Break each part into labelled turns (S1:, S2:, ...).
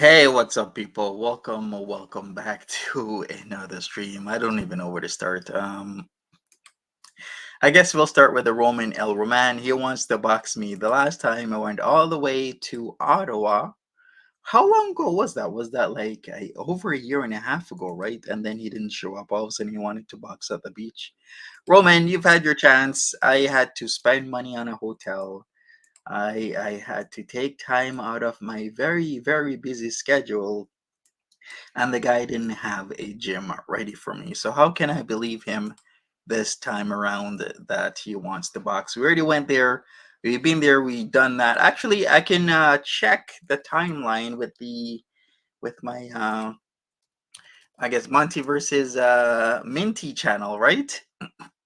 S1: Hey, what's up, people? Welcome back to another stream. I don't even know where to start. I guess we'll start with the Roman El Roman. He wants to box me. The last time I went all the way to Ottawa. How long ago was that? Was that like over a year and a half ago, right? And then he didn't show up. All of a sudden, he wanted to box at the beach. Roman, you've had your chance. I had to spend money on a hotel. I had to take time out of my very busy schedule, and the guy didn't have a gym ready for me. So how can I believe him this time around that he wants to box? We already went there. We've been there. We done that. Actually, I can check the timeline with my I guess Monty versus Minty channel, right?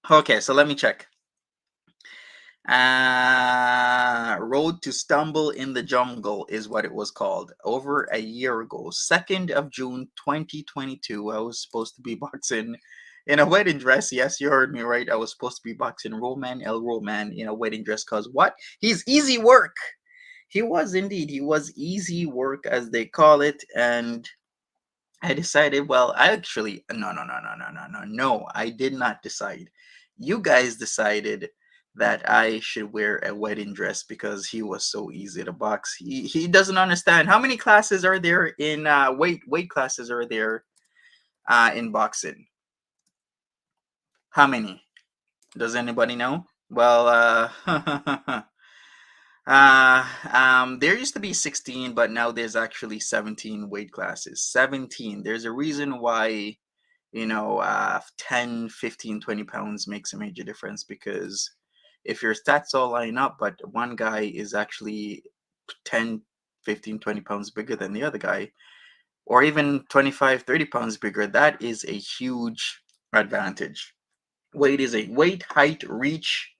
S1: Okay, so let me check. Road to Stumble in the Jungle is what it was called. Over a year ago, 2nd of June 2022, I was supposed to be boxing in a wedding dress. Yes, you heard me right. I was supposed to be boxing Roman El Roman in a wedding dress because what? He's easy work. He was indeed. He was easy work, as they call it. And I decided, well, I actually, no, I did not decide. You guys decided that I should wear a wedding dress because he was so easy to box. He doesn't understand how many classes are there in weight classes are there in boxing. How many? Does anybody know? Well, there used to be 16, but now there's actually 17 weight classes. 17. There's a reason why, 10, 15, 20 pounds makes a major difference because if your stats all line up, but one guy is actually 10, 15, 20 pounds bigger than the other guy, or even 25, 30 pounds bigger, that is a huge advantage. Weight is a weight, height, reach,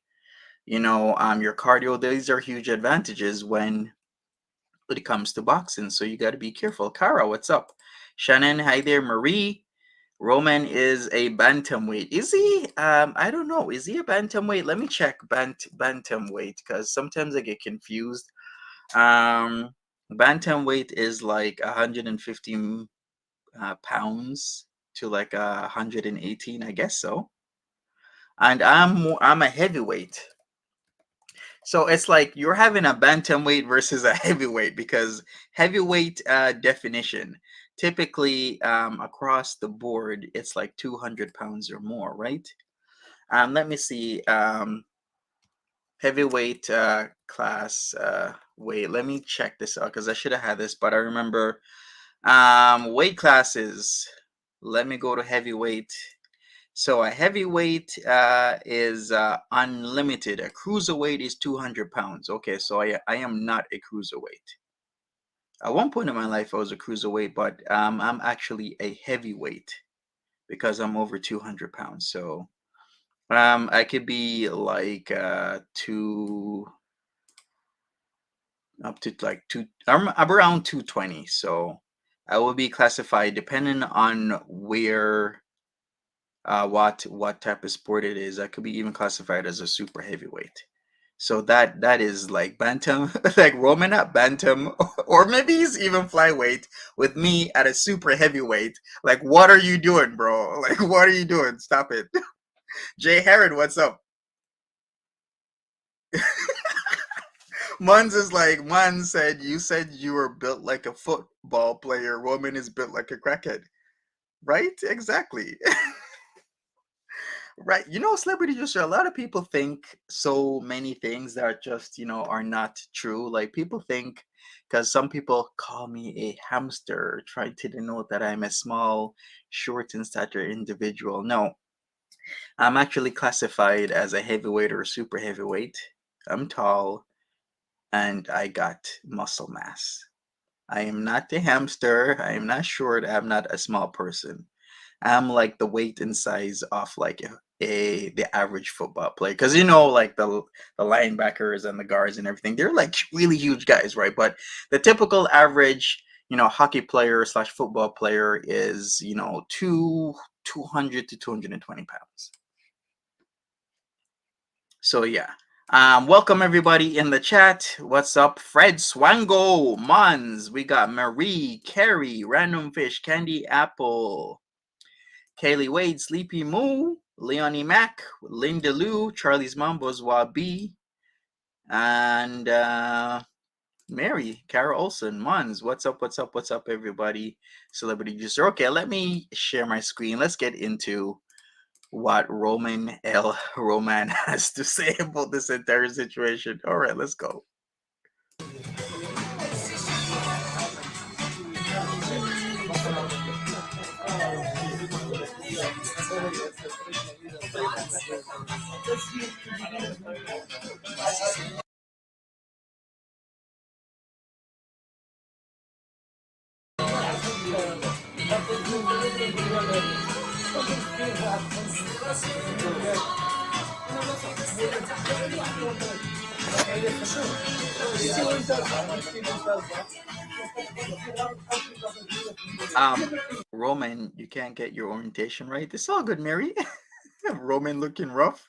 S1: your cardio. These are huge advantages when it comes to boxing. So you got to be careful. Kara, what's up? Shannon, hi there. Marie, Roman is a bantamweight. Is he? I don't know. Is he a bantamweight? Let me check bantamweight because sometimes I get confused. Um, Bantamweight is like 115 pounds to like 118, I guess so. And I'm a heavyweight. So it's like you're having a bantamweight versus a heavyweight because heavyweight definition typically across the board it's like 200 pounds or more, right? Let me see. Heavyweight class weight. Let me check this out because I should have had this, but I remember weight classes. Let me go to heavyweight. So a heavyweight is unlimited. A cruiserweight is 200 pounds. Okay, so I am not a cruiserweight. At one point in my life, I was a cruiserweight, but I'm actually a heavyweight because I'm over 200 pounds. So I could be like up to like I'm around 220. So I will be classified depending on where what type of sport it is. I could be even classified as a super heavyweight. So that is like bantam, like Roman at bantam, or maybe he's even flyweight with me at a super heavyweight. Like, what are you doing, bro? Like, what are you doing? Stop it. Jay Herod, what's up? Muns is like, Muns said, you said you were built like a football player. Roman is built like a crackhead. Right? Exactly. Right. Celebrity Juicer, a lot of people think so many things that are just, are not true. Like people think, because some people call me a hamster, trying to denote that I'm a small, short in stature individual. No, I'm actually classified as a heavyweight or super heavyweight. I'm tall and I got muscle mass. I am not a hamster. I am not short. I'm not a small person. I'm like the weight and size of like the average football player, because like the linebackers and the guards and everything, they're like really huge guys, right? But the typical average hockey player slash football player is 200 to 220 pounds. So yeah. Welcome everybody in the chat. What's up? Fred Swango, Mons. We got Marie, Carrie, Random Fish, Candy Apple, Kaylee Wade, Sleepy Moo, Leonie Mack, Linda Lou, Charlie's Mom, Bozois B, and Mary, Kara Olson, Mons. What's up? What's up? What's up, everybody? Celebrity Juicer. Okay, let me share my screen. Let's get into what Roman L. Roman has to say about this entire situation. All right, let's go. Roman, you can't get your orientation right. It's all good, Mary. Roman looking rough.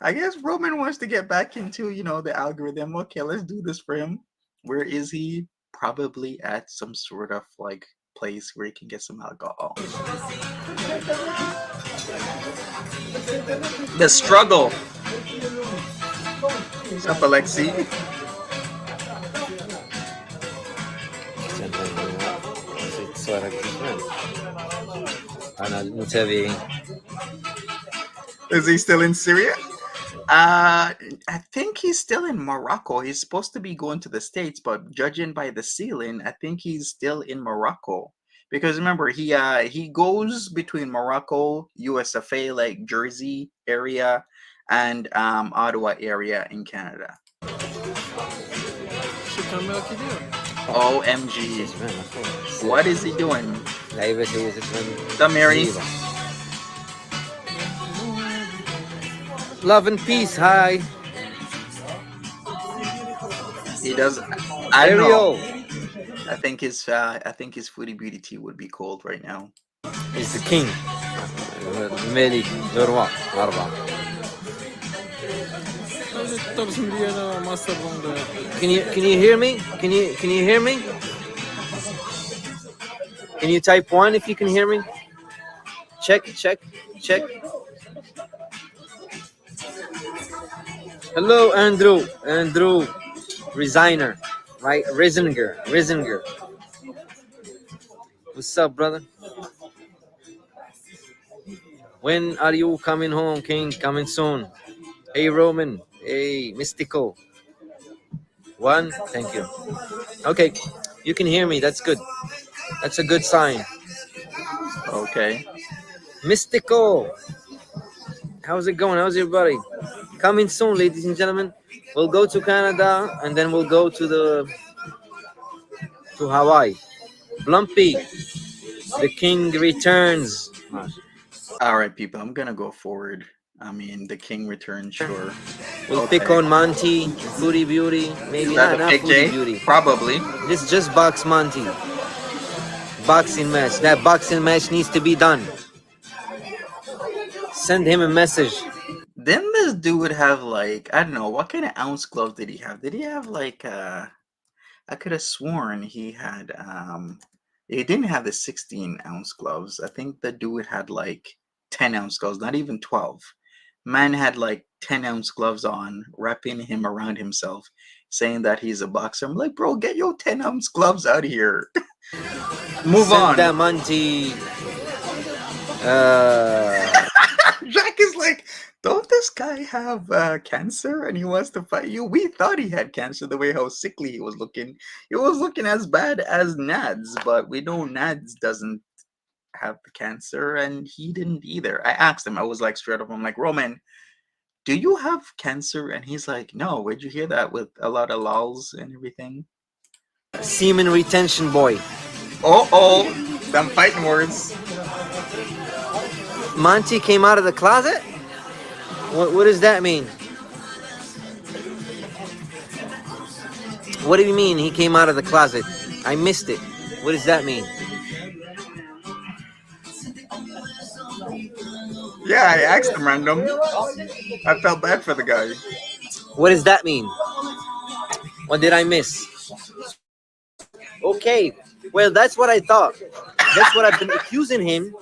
S1: I guess Roman wants to get back into, the algorithm. Okay, let's do this for him. Where is he? Probably at some sort of like place where he can get some alcohol. The struggle. What's up, Alexi? Is he still in Syria? I think he's still in Morocco. He's supposed to be going to the States, but judging by the ceiling, I think he's still in Morocco. Because remember, he goes between Morocco, USFA, like Jersey area, and Ottawa area in Canada.
S2: Şu kamera gidiyor.
S1: OMG. What is he doing?
S3: لعيبة تكون
S1: The Mary.
S3: رهيبة. Love and peace. Hi.
S1: He does. I don't know.
S3: Ariel
S1: I think his Foodie Beauty tea would be cold right now.
S3: is the king. الملك ذو رواق أربعة.
S2: Öyle tabii Rihanna Master Bond.
S3: Can you hear me? Can you hear me? Can you type 1 if you can hear me? Check. Hello, Andrew. Andrew, resigner, right? Risinger. What's up, brother? When are you coming home, King? Coming soon. Hey, Roman. Hey, Mystical. 1, thank you. Okay, you can hear me. That's good. That's a good sign.
S1: Okay.
S3: Mystical. How's it going? How's everybody? Coming soon, ladies and gentlemen. We'll go to Canada and then we'll go to Hawaii. Blumpy, the king returns.
S1: All right, people. I'm gonna go forward. I mean, the king returns. Sure.
S3: We'll
S1: Okay.
S3: pick on Monty, Foodie Beauty,
S1: Is
S3: maybe
S1: that
S3: not
S1: a Big
S3: Foodie
S1: J?
S3: Beauty.
S1: Probably.
S3: This just box Monty. Boxing match. That boxing match needs to be done. Send him a message.
S1: Didn't this dude have like, I don't know, what kind of ounce gloves did he have? Did he have like I could have sworn he didn't have the 16-ounce gloves. I think the dude had like 10-ounce gloves, not even 12. Man had like 10-ounce gloves on, wrapping him around himself, saying that he's a boxer. I'm like, bro, get your 10-ounce gloves out of here. Move
S3: Send
S1: on.
S3: that Monty.
S1: Jack is like, don't this guy have cancer and he wants to fight you? We thought he had cancer the way how sickly he was looking. He was looking as bad as Nads, but we know Nads doesn't have the cancer and he didn't either. I asked him, I was like straight up, I'm like, Roman, do you have cancer? And he's like, no, where'd you hear that with a lot of lulls and everything?
S3: Semen retention boy.
S1: Oh, them fighting words.
S3: Monty came out of the closet? What does that mean? What do you mean he came out of the closet? I missed it. What does that mean?
S1: Yeah, I asked him random. I felt bad for the guy.
S3: What does that mean? What did I miss? Okay, well, that's what I thought. That's what I've been accusing him,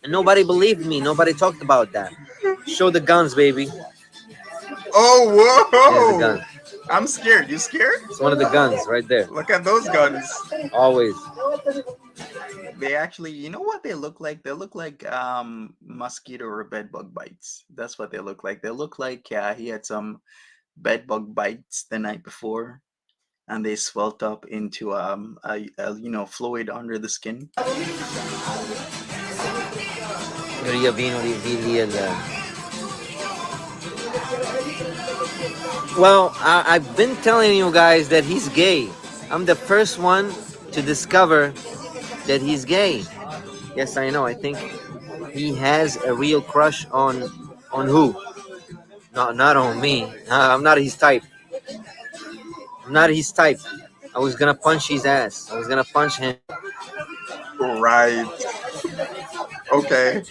S3: and nobody believed me. Nobody talked about that. Show the guns, baby.
S1: Oh,
S3: There's the gun.
S1: whoa! I'm scared. You scared?
S3: It's one of the guns right there.
S1: Look at those guns.
S3: Always.
S1: They actually, you know what they look like? They look like mosquito or bed bug bites. That's what they look like. They look like he had some bed bug bites the night before, and they swelled up into fluid under the skin.
S3: Well, I've been telling you guys that he's gay. I'm the first one to discover that he's gay. Yes, I know. I think he has a real crush on who? Not on me. I'm not his type. I'm not his type. I was gonna punch his ass. I was gonna punch him.
S1: Right. Okay.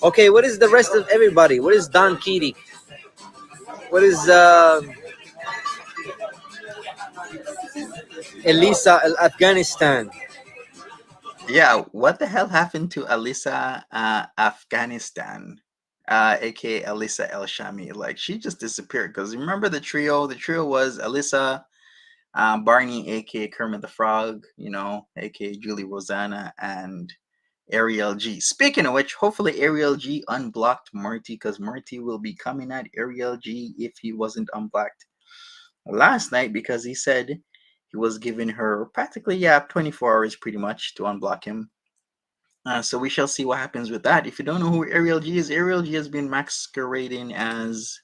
S3: Okay, what is the rest of everybody? What is Don Keaty? What is Elisa Afghanistan?
S1: Yeah, what the hell happened to Alisa Afghanistan, aka Alisa El Shami? Like she just disappeared. Because remember the trio? The trio was Alisa, Barney, aka Kermit the Frog, aka Julie Rosanna, and Ariel G. Speaking of which, hopefully Ariel G unblocked Marty because Marty will be coming at Ariel G if he wasn't unblocked last night because he said he was giving her practically 24 hours pretty much to unblock him. So we shall see what happens with that. If you don't know who Ariel G is, Ariel G has been masquerading as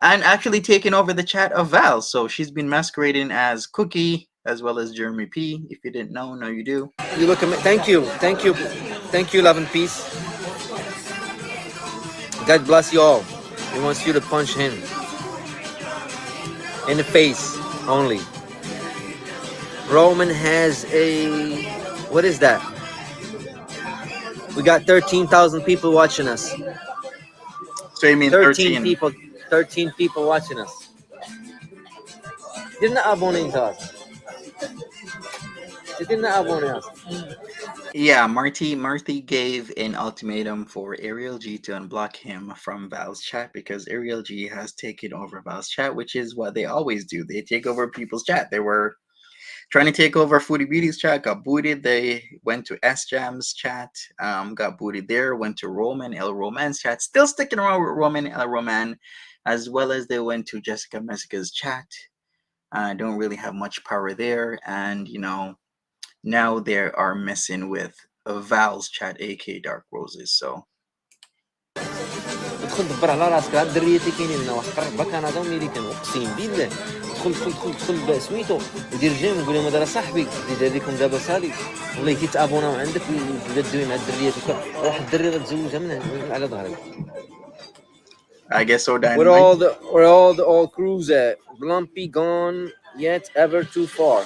S1: and actually taking over the chat of Val. So she's been masquerading as Cookie as well as Jeremy P. If you didn't know, now you do.
S3: You look amazing. Thank you, love and peace. God bless you all. He wants you to punch him in the face only. Roman has a, what is that? We got 13,000 people watching us.
S1: So you mean
S3: 13
S1: 13?
S3: people, 13 people watching us. Didn't abone us? Didn't abone us?
S1: Yeah, Marty gave an ultimatum for Ariel G to unblock him from Val's chat because Ariel G has taken over Val's chat, which is what they always do. They take over people's chat. They were trying to take over Foodie Beauty's chat, got booted. They went to S Jam's chat, got booted there. Went to Roman El Roman's chat, still sticking around with Roman El Roman, as well as they went to Jessica Messica's chat. Don't really have much power there, and now they are messing with Val's chat, aka Dark Roses. So
S3: ادخل دبر على راسك، هاد الدريتي كاينين لنا واحد قربه كندا وميريكان، اقسم بالله. دخل سميتو ودير جيم وقول لهم هذا صاحبي زيد هذيكم دابا سالي والله كيتابوناو عندك وبدا دوي مع الدريات وكا واحد الدري غتزوجها من على ظهرك.
S1: I guess so.
S3: Where all the old crews at? Blumpy gone yet ever too far.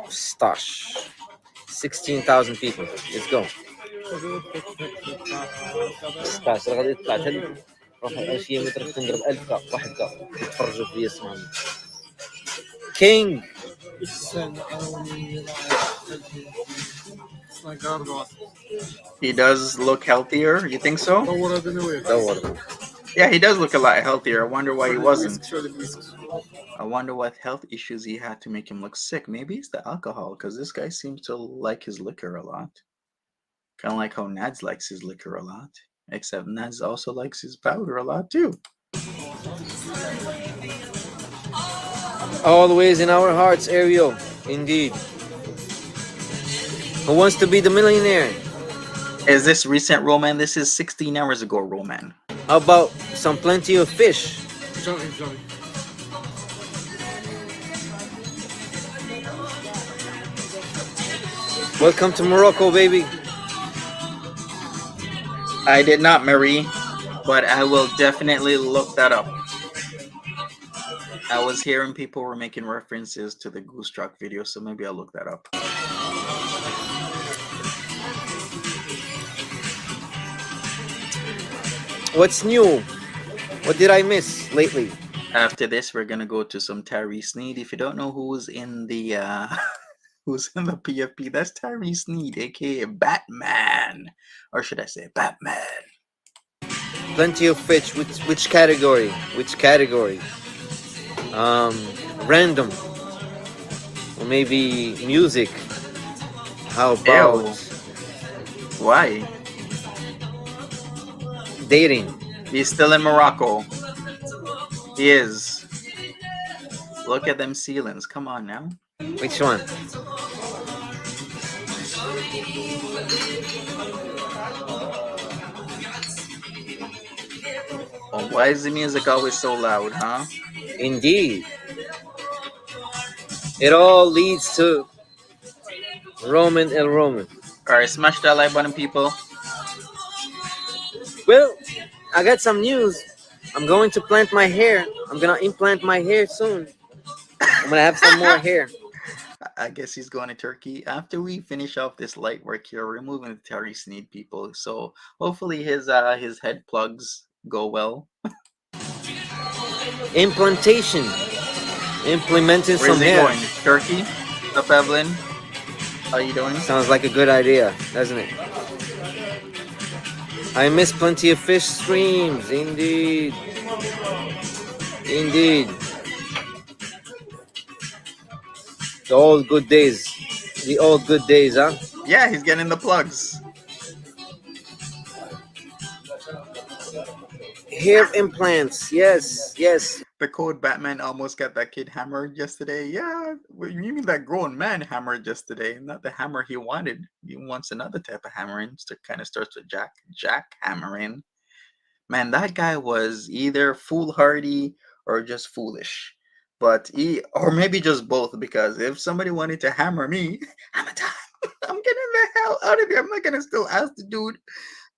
S3: Stash. 16,000 people. Let's go. stash راه غادي تطلع حتى روح اشياء متر كنضرب 1000 كا واحد كا يتفرجوا فيا اسمعني. كينج
S1: he does look healthier. You think so?
S3: دور.
S1: Yeah, he does look a lot healthier. I wonder why he wasn't. I wonder what health issues he had to make him look sick. Maybe it's the alcohol, because this guy seems to like his liquor a lot. Kind of like how Nads likes his liquor a lot. Except Nads also likes his powder a lot too.
S3: Always in our hearts, Ariel. Indeed. Who wants to be the millionaire?
S1: Is this recent, Roman? This is 16 hours ago, Roman.
S3: How about some plenty of fish?
S2: Johnny.
S3: Welcome to Morocco, baby.
S1: I did not, Marie, but I will definitely look that up. I was hearing people were making references to the Goose Truck video, so maybe I'll look that up.
S3: What's new? What did I miss lately?
S1: After this, we're gonna go to some Tyree Sneed. If you don't know who's in the who's in the PFP, that's Tyree Sneed, aka Batman, or should I say Batman?
S3: Plenty of fish. Which category? Which category? Random, or maybe music. How about
S1: Why?
S3: Dating?
S1: He's still in Morocco. He is. Look at them ceilings. Come on now.
S3: Which one?
S1: Oh, why is the music always so loud, huh?
S3: Indeed. It all leads to Roman El Roman.
S1: Alright, smash that like button, people.
S3: Well, I got some news. I'm going to plant my hair. I'm gonna implant my hair soon. I'm gonna have some more hair.
S1: I guess he's going to Turkey. After we finish off this light work here, we're moving to Tyree Sneed, people. So hopefully his head plugs go well.
S3: Implantation. Implementing
S1: Where's
S3: some
S1: he
S3: hair.
S1: going? Turkey? Up, Evelyn? How you doing?
S3: Sounds like a good idea, doesn't it? I miss plenty of fish streams. Indeed. Indeed. The old good days. The old good days, huh?
S1: Yeah, he's getting the plugs.
S3: Hair implants. Yes, yes.
S1: the code Batman almost got that kid hammered yesterday. Yeah, you mean that grown man hammered yesterday, not the hammer he wanted. He wants another type of hammering. So kind of starts with Jack hammering. Man, that guy was either foolhardy or just foolish. But or maybe just both, because if somebody wanted to hammer me, I'm a die. I'm getting the hell out of here. I'm not gonna still ask the dude,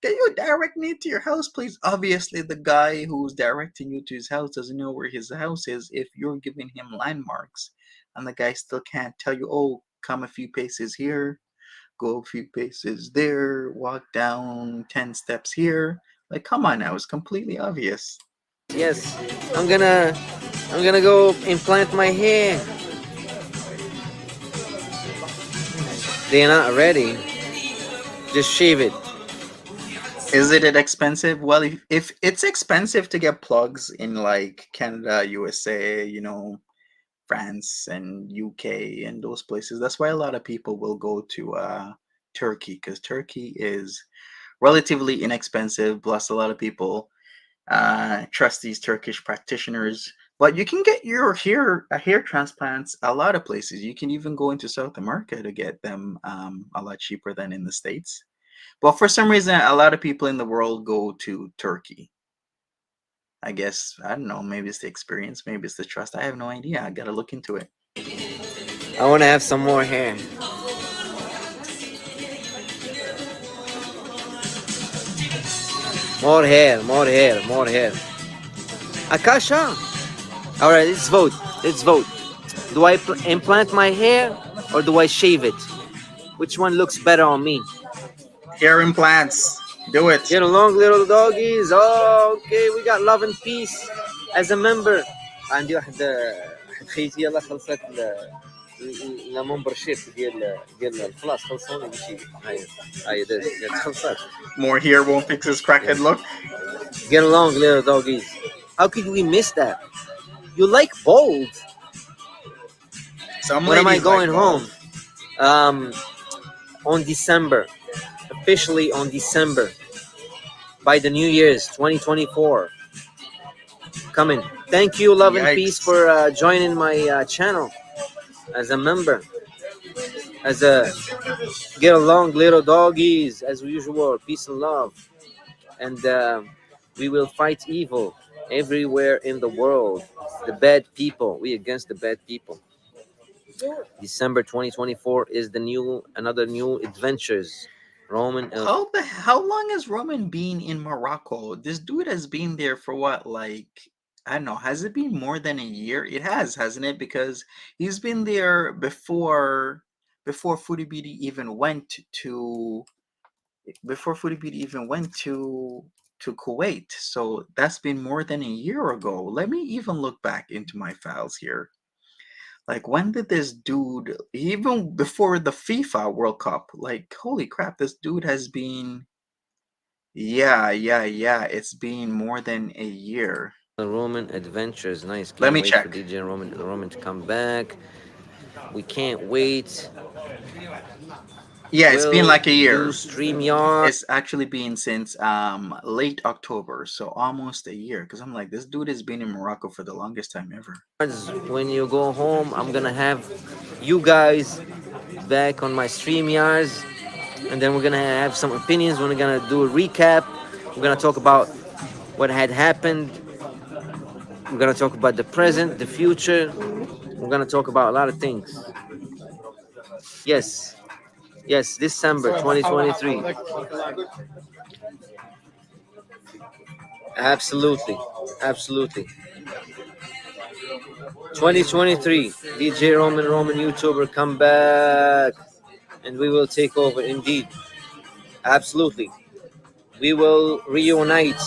S1: can you direct me to your house, please? Obviously, the guy who's directing you to his house doesn't know where his house is if you're giving him landmarks. And the guy still can't tell you, oh, come a few paces here, go a few paces there, walk down 10 steps here. Like, come on now, it's completely obvious.
S3: Yes, I'm gonna I'm gonna go implant my hair. They're not ready. Just shave it.
S1: Is it expensive? Well, if it's expensive to get plugs in like Canada, USA, France and UK and those places, that's why a lot of people will go to Turkey, because Turkey is relatively inexpensive. Plus, a lot of people trust these Turkish practitioners. But you can get your hair transplants a lot of places. You can even go into South America to get them a lot cheaper than in the States. But for some reason, a lot of people in the world go to Turkey. I guess, I don't know, maybe it's the experience, maybe it's the trust. I have no idea. I gotta look into it.
S3: I wanna have some more hair. More hair, more hair, more hair. Akasha. All right, let's vote. Let's vote. Do I implant my hair or do I shave it? Which one looks better on me?
S1: Hair implants. Do it.
S3: Get along, little doggies. Oh, okay, we got love and peace as a member. عندي واحد خيتي يلا خلصت لا ممبرشيب ديال خلاص خلصوني بشي هاي دازت خلصت.
S1: More hair won't fix his crackhead look.
S3: Get along, little doggies. How could we miss that? You like bold.
S1: Some
S3: When am I
S1: ladies like
S3: going home? On December. Officially on December. By the New Year's 2024. Coming. Thank you, Love and Peace,
S1: Yikes.
S3: for joining my channel as a member. As a get along, little doggies, as usual. Peace and love. And we will fight evil everywhere in the world. The bad people. We against the bad people. December 2024 is another new adventures. Roman.
S1: How long has Roman been in Morocco? This dude has been there for what, like, I don't know, has it been more than a year? It has, hasn't it? Because he's been there before Foodie Beauty even went to before Foodie Beauty even went to Kuwait. So that's been more than a year ago. Let me even look back into my files here. Like, when did this dude, even before the FIFA World Cup, like, holy crap, this dude has been, yeah, it's been more than a year.
S3: Roman adventures. Nice.
S1: Let
S3: Can't
S1: me
S3: wait for
S1: check.
S3: DJ Roman to come back. We can't wait.
S1: Yeah, it's been
S3: We'll
S1: like a
S3: do
S1: year.
S3: StreamYard.
S1: It's actually been since late October, so almost a year. Because I'm like, this dude has been in Morocco for the longest time ever.
S3: When you go home, I'm gonna have you guys back on my StreamYards, and then we're gonna have some opinions. We're gonna do a recap. We're gonna talk about what had happened. We're gonna talk about the present, the future. We're gonna talk about a lot of things. Yes, yes, December 2023. Absolutely, absolutely. 2023, DJ Roman YouTuber, come back, and we will take over. Indeed, absolutely. We will reunite.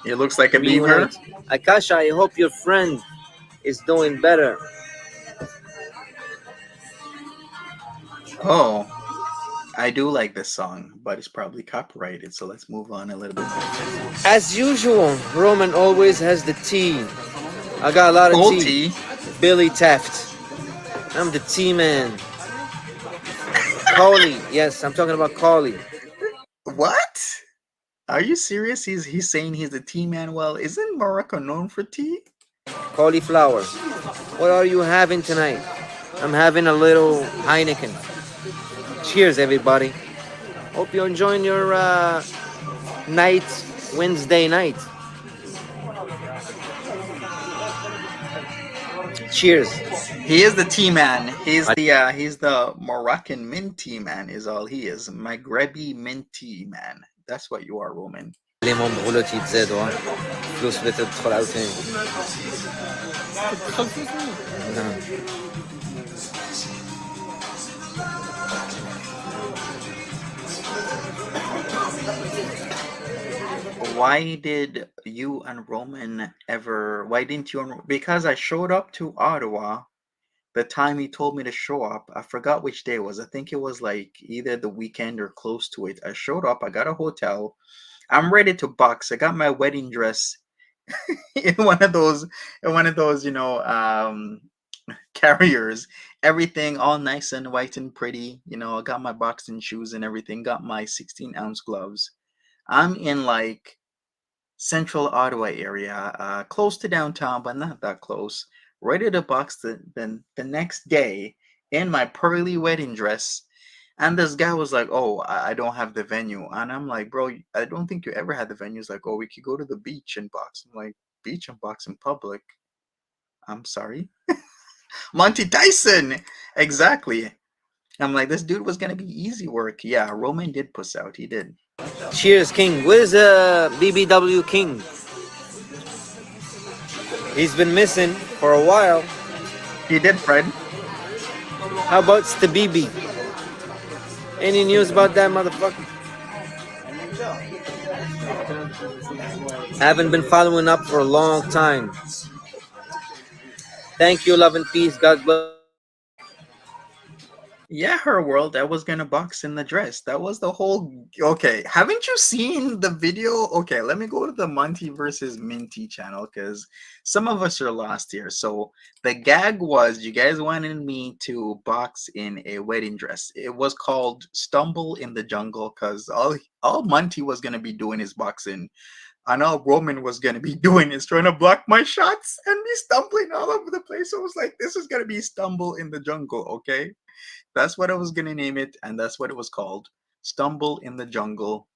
S1: He looks like a beaver.
S3: Akasha, I hope your friend is doing better.
S1: Oh, I do like this song, but it's probably copyrighted, so let's move on a little bit.
S3: As usual, Roman always has the tea. I got a lot of
S1: Cold
S3: tea.
S1: tea.
S3: Billy Taft. I'm the tea man. Coley. Yes, I'm talking about Coley.
S1: What? Are you serious? He's saying he's the tea man. Well, isn't Morocco known for tea?
S3: cauliflower. What are you having tonight? I'm having a little Heineken. Cheers, everybody. Hope you're enjoying your night, Wednesday night. Cheers.
S1: He is the tea man. He's the Moroccan mint tea man. Is all he is. Maghrebi mint tea man. That's what you are, Roman.
S3: ليمون بغلوتي يتزادوا ها. فلوس بدات تدخل عاوتاني.
S2: تدخل فلوس منه.
S1: Why did you and Roman ever? Why didn't you? Because I showed up to Ottawa the time he told me to show up. I forgot which day it was. I think it was like either the weekend or close to it. I showed up. I got a hotel. I'm ready to box. I got my wedding dress in one of those, carriers. Everything all nice and white and pretty. I got my boxing shoes and everything. Got my 16-ounce gloves. I'm in like central Ottawa area, close to downtown, but not that close. Ready to box the next day in my pearly wedding dress. And this guy was like, "Oh, I don't have the venue." And I'm like, "Bro, I don't think you ever had the venue." He's like, "Oh, we could go to the beach and box." I'm like, "Beach and box in public?" I'm sorry. Monty Tyson! Exactly. I'm like, this dude was going to be easy work. Yeah, Roman did puss out. He did.
S3: Cheers, King. Where's BBW King? He's been missing for a while.
S1: He did, Fred.
S3: How about Stabibi? Any news about that motherfucker? Haven't been following up for a long time. Thank you, love and peace. God bless.
S1: Yeah, her world. I was gonna box in the dress. That was the whole. Okay, haven't you seen the video? Okay, let me go to the Monty versus Minty channel because some of us are lost here. So the gag was you guys wanted me to box in a wedding dress. It was called Stumble in the Jungle because all Monty was gonna be doing is boxing. And all Roman was gonna be doing is trying to block my shots and be stumbling all over the place. So it was like this is gonna be Stumble in the Jungle, okay? That's what I was gonna name it, and that's what it was called. Stumble in the Jungle,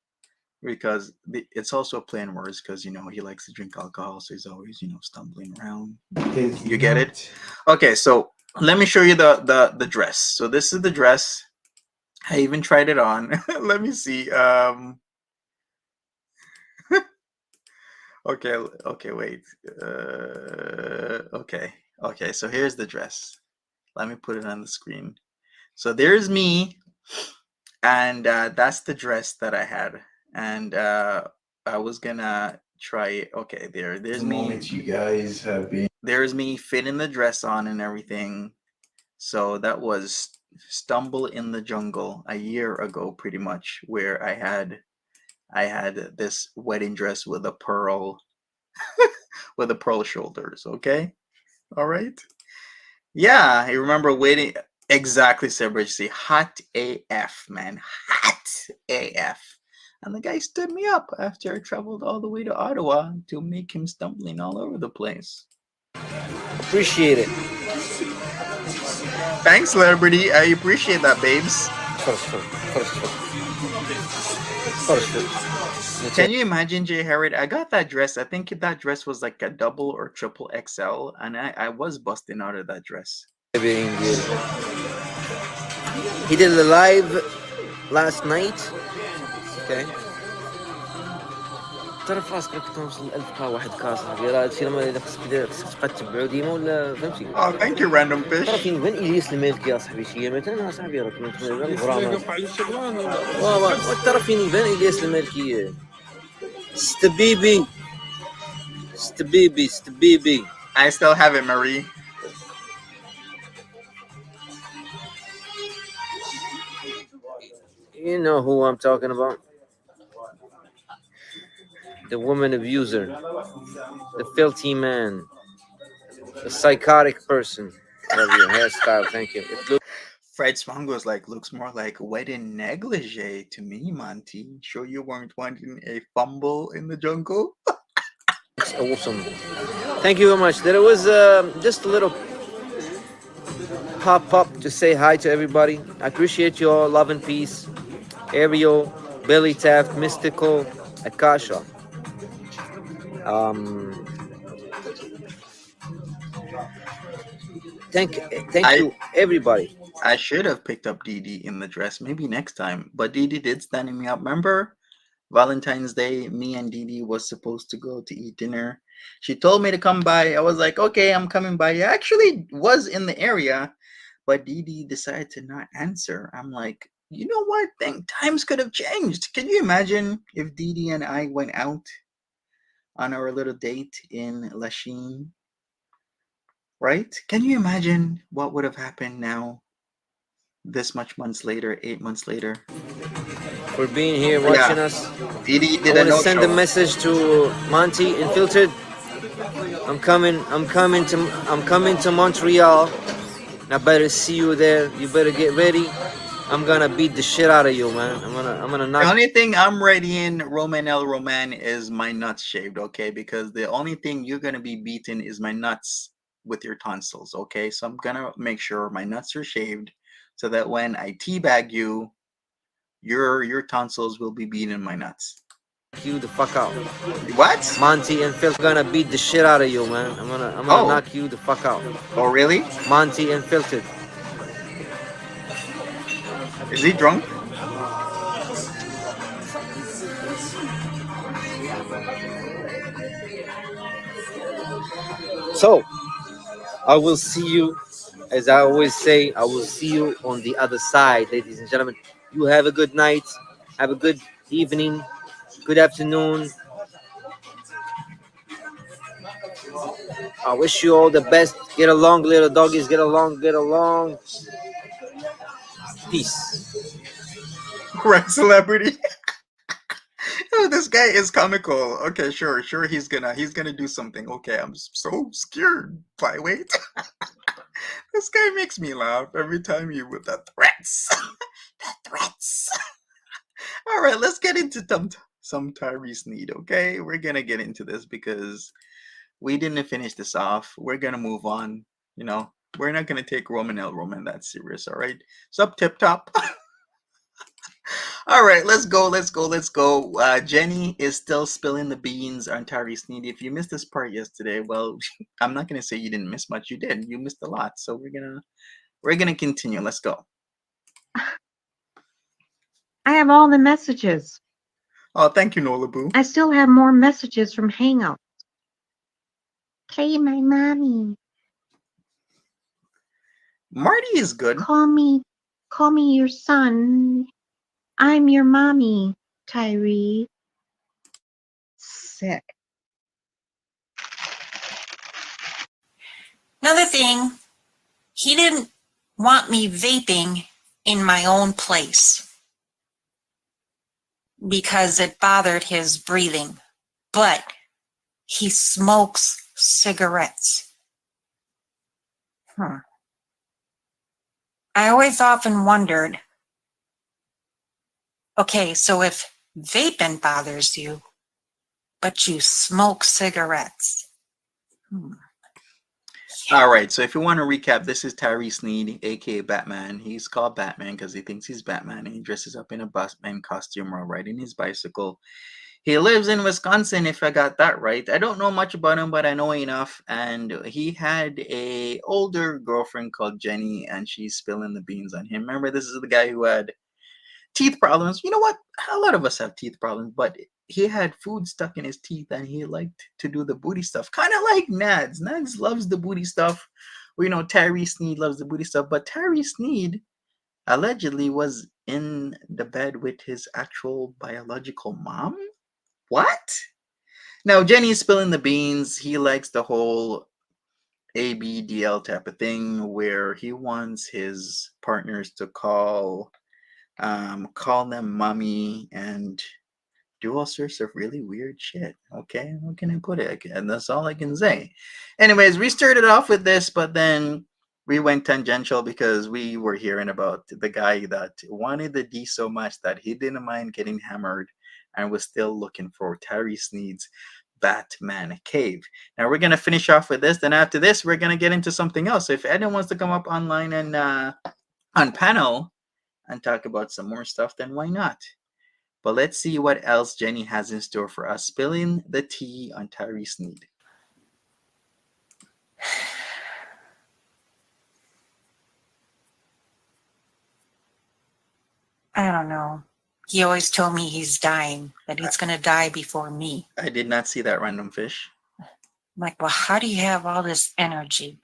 S1: because it's also a play on words. Because he likes to drink alcohol, so he's always stumbling around. You get it? Okay, so let me show you the dress. So this is the dress. I even tried it on. Let me see. Okay, wait. Okay. So here's the dress. Let me put it on the screen. So there's me, and that's the dress that I had, and I was gonna try it. Okay, there's
S4: the
S1: me.
S4: moment you guys have been.
S1: There's me fitting the dress on and everything. So that was Stumble in the Jungle a year ago, pretty much, where I had this wedding dress with a pearl with the pearl shoulders. Okay, all right. Yeah, I remember waiting. Exactly, Celebrity. Hot AF, man. Hot AF. And the guy stood me up after I traveled all the way to Ottawa to make him stumbling all over the place.
S3: Appreciate it.
S1: Thanks, Celebrity. I appreciate that, babes. Can you imagine, Jay Harrod? I got that dress. I think that dress was like a double or triple XL, and I was busting out of that dress.
S3: He did a live last night. Okay. تعرف راسك كنت نوصل 1000 كا واحد كاس صاحبي راه هادشي لما اذا خصك تبقى تتبعو ديما ولا فهمتي.
S1: Oh, thank you, random fish.
S3: تعرف فين بان الياس المالكي يا صاحبي شي مثلا صاحبي راه كنت
S2: الغرامات على الشغلان
S3: تعرف فين يبان الياس المالكي. ستبيبي.
S1: I still have it, Marie.
S3: You know who I'm talking about. The woman abuser. The filthy man. The psychotic person. Love your hairstyle, thank you.
S1: Fred Swango's looks more like wedding negligee to me, Monty. Sure you weren't wanting a fumble in the jungle?
S3: awesome. Thank you very much. There was just a little pop up to say hi to everybody. I appreciate you all. Love and peace. Ariel, Billy Taft, Mystical, Akasha. Um, thank thank
S1: I
S3: you everybody.
S1: I should have picked up Dee Dee in the dress maybe next time, but Dee Dee did stand me up. Remember Valentine's Day, me and Dee Dee was supposed to go to eat dinner. She told me to come by. I was like, okay, I'm coming by. I actually was in the area, but Dee Dee decided to not answer. I'm like, you know what? Think times could have changed. Can you imagine if Dee Dee and I went out on our little date in Lachine, right? Can you imagine what would have happened now, this much months later, 8 months later?
S3: For being here
S1: Yeah,
S3: watching us.
S1: Dee Dee
S3: I
S1: did a
S3: want to
S1: no
S3: send a
S1: show.
S3: message to Monty Infiltrated. I'm coming to Montreal. I better see you there. You better get ready. I'm gonna beat the shit out of you, man. I'm gonna
S1: The
S3: knock.
S1: only thing I'm ready in Roman El Roman is my nuts shaved, okay? Because the only thing you're gonna be beaten is my nuts with your tonsils, okay? So I'm gonna make sure my nuts are shaved so that when I teabag you, your tonsils will be beating my nuts.
S3: You the fuck out.
S1: What?
S3: Monty and Phil gonna beat the shit out of you, man. I'm gonna
S1: Oh,
S3: knock you the fuck out.
S1: oh really?
S3: Monty and Filtered.
S1: Is he drunk?
S3: So I will see you, as I always say, I will see you on the other side, ladies and gentlemen. You have a good night, have a good evening, good afternoon. I wish you all the best. Get along, little doggies. Get along, get along. Peace.
S1: Right, celebrity. Oh, this guy is comical. Okay, sure, he's gonna do something. Okay, I'm so scared. Flyweight. This guy makes me laugh every time you with the threats. The threats. All right, let's get into some Tyree Sneed. Okay, we're gonna get into this because we didn't finish this off. We're gonna move on. You know, we're not gonna take Roman L. Roman that serious. All right, sup tip top. All right, let's go. Jenny is still spilling the beans on Tyree Sneed. If you missed this part yesterday, well, I'm not gonna say you didn't miss much. You did. You missed a lot. So we're gonna continue. Let's go.
S5: I have all the messages.
S1: Oh, thank you, Nola Boo.
S5: I still have more messages from Hangout. Play my mommy.
S1: Marty is good.
S5: Call me your son. I'm your mommy, Tyree. Sick.
S6: Another thing, he didn't want me vaping in my own place because it bothered his breathing, but he smokes cigarettes. I always often wondered, okay, so if vaping bothers you, but you smoke cigarettes.
S1: All right, so if you want to recap, this is Tyree Sneed, aka Batman. He's called Batman because he thinks he's Batman, and he dresses up in a Batman costume while riding his bicycle. He lives in Wisconsin, if I got that right. I don't know much about him, but I know enough. And he had a older girlfriend called Jenny, and she's spilling the beans on him. Remember, this is the guy who had teeth problems. You know what? A lot of us have teeth problems, but he had food stuck in his teeth and he liked to do the booty stuff. Kind of like Nads. Nads loves the booty stuff. Well, Tyree Sneed loves the booty stuff, but Tyree Sneed allegedly was in the bed with his actual biological mom. What? Now, Jenny's spilling the beans. He likes the whole ABDL type of thing where he wants his partners to call them mommy and do all sorts of really weird shit. Okay, how can I put it? And that's all I can say. Anyways, we started off with this, but then we went tangential because we were hearing about the guy that wanted the D so much that he didn't mind getting hammered and was still looking for Tyree Sneed's Batman cave. Now we're gonna finish off with this. Then after this, we're gonna get into something else. So if anyone wants to come up online and on panel and talk about some more stuff, then why not? But let's see what else Jenny has in store for us. Spilling the tea on Tyree Sneed.
S6: I don't know. He always told me he's dying, that he's going to die before me.
S1: I did not see that, random fish.
S6: I'm like, well, how do you have all this energy?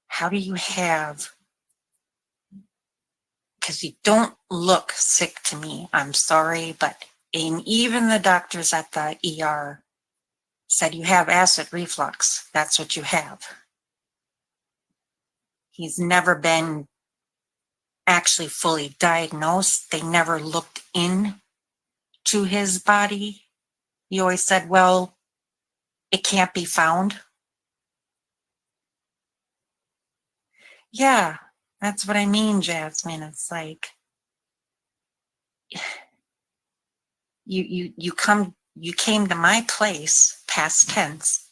S6: How do you have... Because you don't look sick to me. I'm sorry, but even the doctors at the ER said you have acid reflux. That's what you have. He's never been actually fully diagnosed. They never looked in to his body. He always said, well, it can't be found. Yeah, that's what I mean, Jasmine. It's like you came to my place, past tense,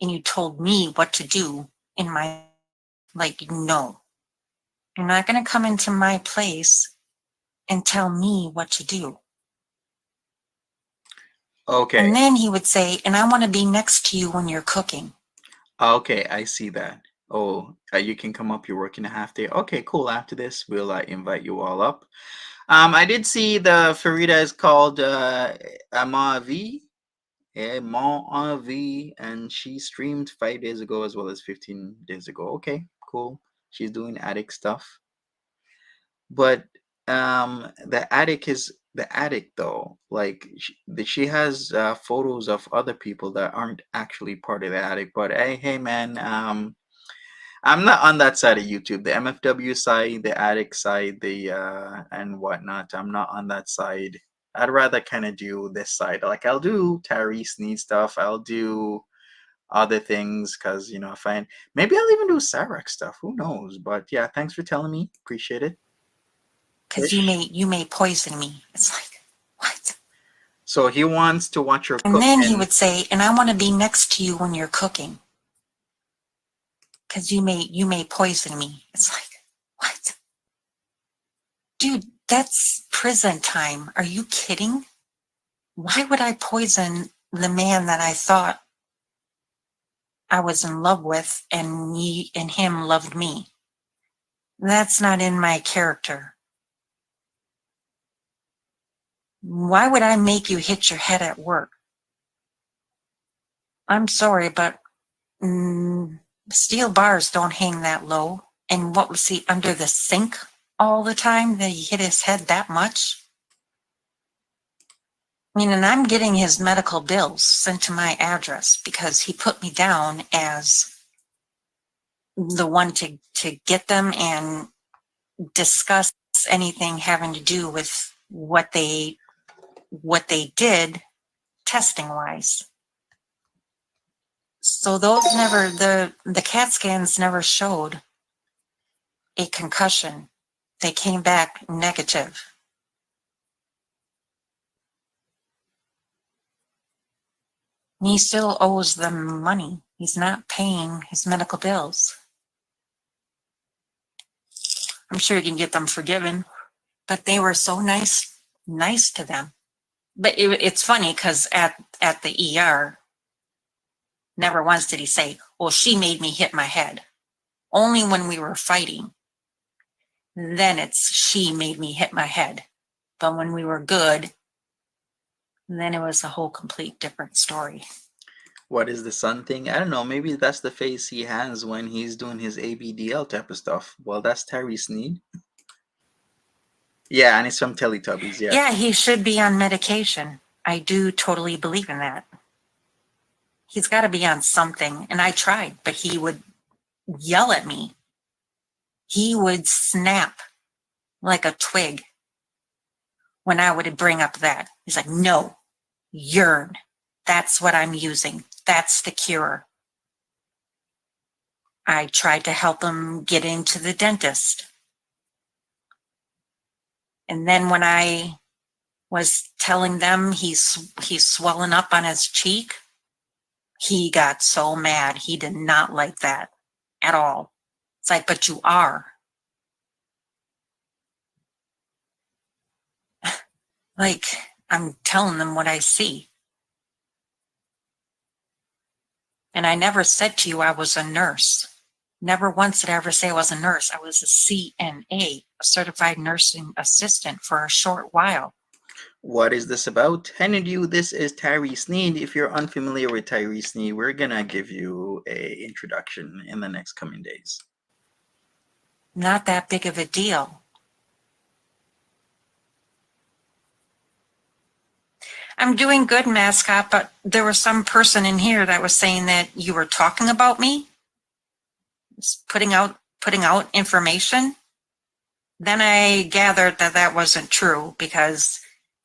S6: and you told me what to do in my, like, no. You're not going to come into my place and tell me what to do.
S1: Okay.
S6: And then he would say, and I want to be next to you when you're cooking.
S1: Okay, I see that. Oh, you can come up. You're working a half day. Okay, cool. After this, we'll invite you all up. I did see the Farida is called Amavi, Amavi, and she streamed 5 days ago as well as 15 days ago. Okay, cool. She's doing attic stuff. But the attic is the attic though. Like she has photos of other people that aren't actually part of the attic. But hey man, I'm not on that side of YouTube. The MFW side, the attic side, the and whatnot. I'm not on that side. I'd rather kind of do this side. Like I'll do Tyree Sneed stuff. I'll do other things because I find maybe I'll even do Sarek stuff. Who knows? But yeah, thanks for telling me. Appreciate it.
S6: Because you may poison me. It's like, what?
S1: So he wants to watch her cook.
S6: And then he would say, and I want to be next to you when you're cooking. Because you may poison me. It's like, what? Dude, that's prison time. Are you kidding? Why would I poison the man that I thought I was in love with and him loved me? That's not in my character. Why would I make you hit your head at work? I'm sorry, but steel bars don't hang that low. And what was he, under the sink all the time that he hit his head that much? I mean, and I'm getting his medical bills sent to my address because he put me down as the one to get them and discuss anything having to do with what they did testing wise. So those never, the CAT scans never showed a concussion. They came back negative. And he still owes them money. He's not paying his medical bills. I'm sure he can get them forgiven, but they were so nice to them. But it's funny because at the ER, never once did he say, well, she made me hit my head. Only when we were fighting. Then it's she made me hit my head. But when we were good, then it was a whole complete different story.
S1: What is the sun thing? I don't know. Maybe that's the face he has when he's doing his ABDL type of stuff. Well, that's Tyree Sneed. Yeah, and it's from Teletubbies. Yeah.
S6: Yeah, he should be on medication. I do totally believe in that. He's got to be on something. And I tried, but he would yell at me. He would snap like a twig when I would bring up that. He's like, no, urine. That's what I'm using. That's the cure. I tried to help him get into the dentist. And then when I was telling them he's swelling up on his cheek, he got so mad. He did not like that at all. It's like, but you are. Like, I'm telling them what I see. And I never said to you I was a nurse. Never once did I ever say I was a nurse. I was a CNA, a certified nursing assistant, for a short while.
S1: What is this about? Hello to you, this is Tyree Sneed. If you're unfamiliar with Tyree Sneed, we're gonna give you a introduction in the next coming days.
S6: Not that big of a deal. I'm doing good, mascot, but there was some person in here that was saying that you were talking about me, putting out information. Then I gathered that that wasn't true, because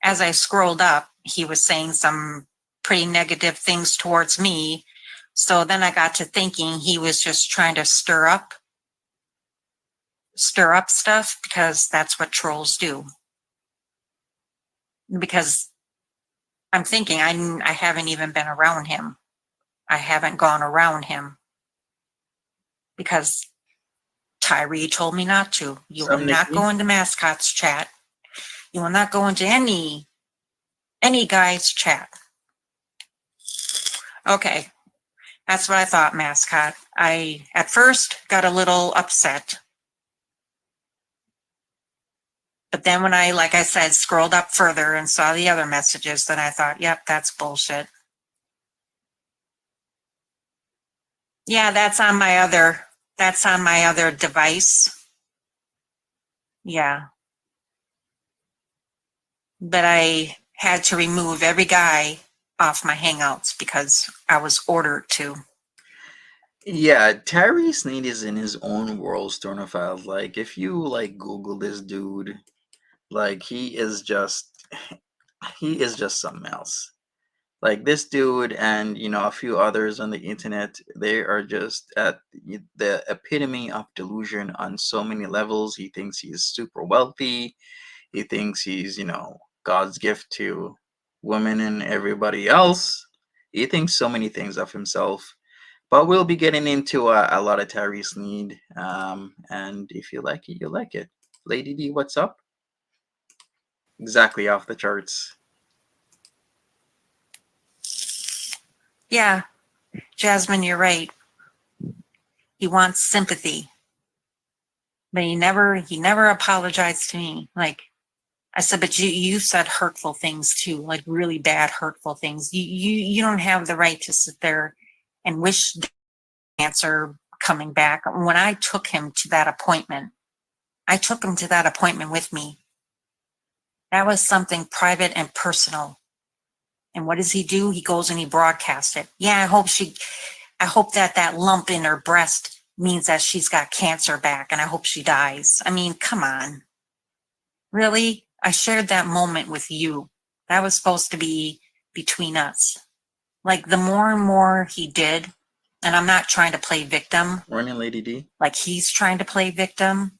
S6: as I scrolled up, he was saying some pretty negative things towards me. So then I got to thinking he was just trying to stir up stuff, because that's what trolls do. Because I'm thinking I haven't even been around him. I haven't gone around him because Tyrie told me not to. You will not go into mascots chat. You will not go into any guy's chat. Okay, that's what I thought, mascot. I at first got a little upset, but then when I, like I said, scrolled up further and saw the other messages, then I thought, yep, that's bullshit. Yeah, that's on my other device. Yeah. But I had to remove every guy off my Hangouts because I was ordered to.
S1: Yeah, Tyree Sneed is in his own world, Stornophile. Like, if you like Google this dude, like he is just something else. Like this dude and a few others on the internet, they are just at the epitome of delusion on so many levels. He thinks he's super wealthy. He thinks he's God's gift to women and everybody else. He thinks so many things of himself. But we'll be getting into a lot of Tyree Sneed. And if you like it, you like it. Lady D, what's up? Exactly off the charts.
S6: Yeah, Jasmine, you're right. He wants sympathy. But he never apologized to me. Like I said, but you said hurtful things too, like really bad hurtful things. You don't have the right to sit there and wish the answer coming back. When I took him to that appointment, with me. That was something private and personal. And what does he do? He goes and he broadcasts it. Yeah, I hope that lump in her breast means that she's got cancer back, and I hope she dies. I mean, come on. Really? I shared that moment with you. That was supposed to be between us. Like, the more and more he did, and I'm not trying to play victim.
S1: Morning, Lady D.
S6: Like he's trying to play victim.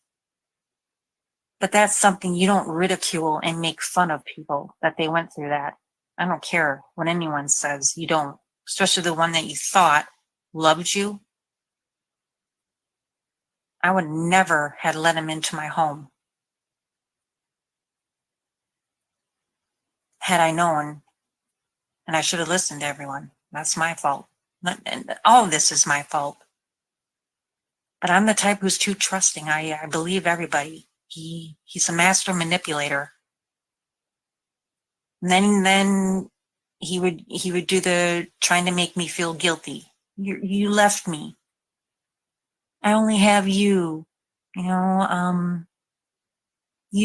S6: But that's something you don't ridicule and make fun of people that they went through that. I don't care what anyone says. You don't. Especially the one that you thought loved you. I would never have let him into my home. Had I known, and I should have listened to everyone. That's my fault. And all of this is my fault. But I'm the type who's too trusting. I believe everybody. He's a master manipulator. And then he would do the trying to make me feel guilty. You left me. I only have you. You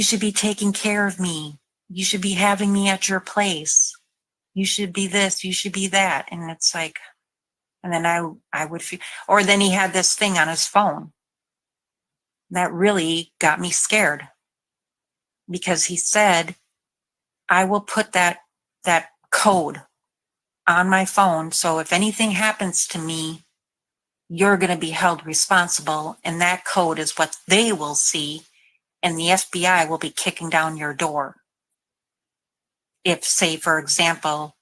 S6: should be taking care of me. You should be having me at your place. You should be this, you should be that. And it's like, and then I would feel, or then he had this thing on his phone that really got me scared, because he said, I will put that code on my phone, so if anything happens to me, you're going to be held responsible, and that code is what they will see, and the FBI will be kicking down your door. if, say, for example,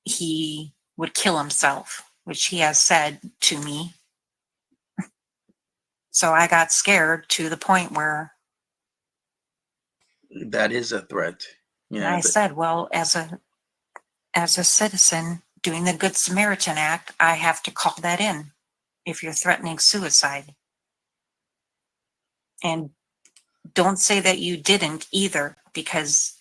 S6: he would kill himself, which he has said to me. So I got scared to the point where
S1: That is a threat. Yeah,
S6: I said, well, as a citizen doing the Good Samaritan Act, I have to call that in if you're threatening suicide. And don't say that you didn't either, because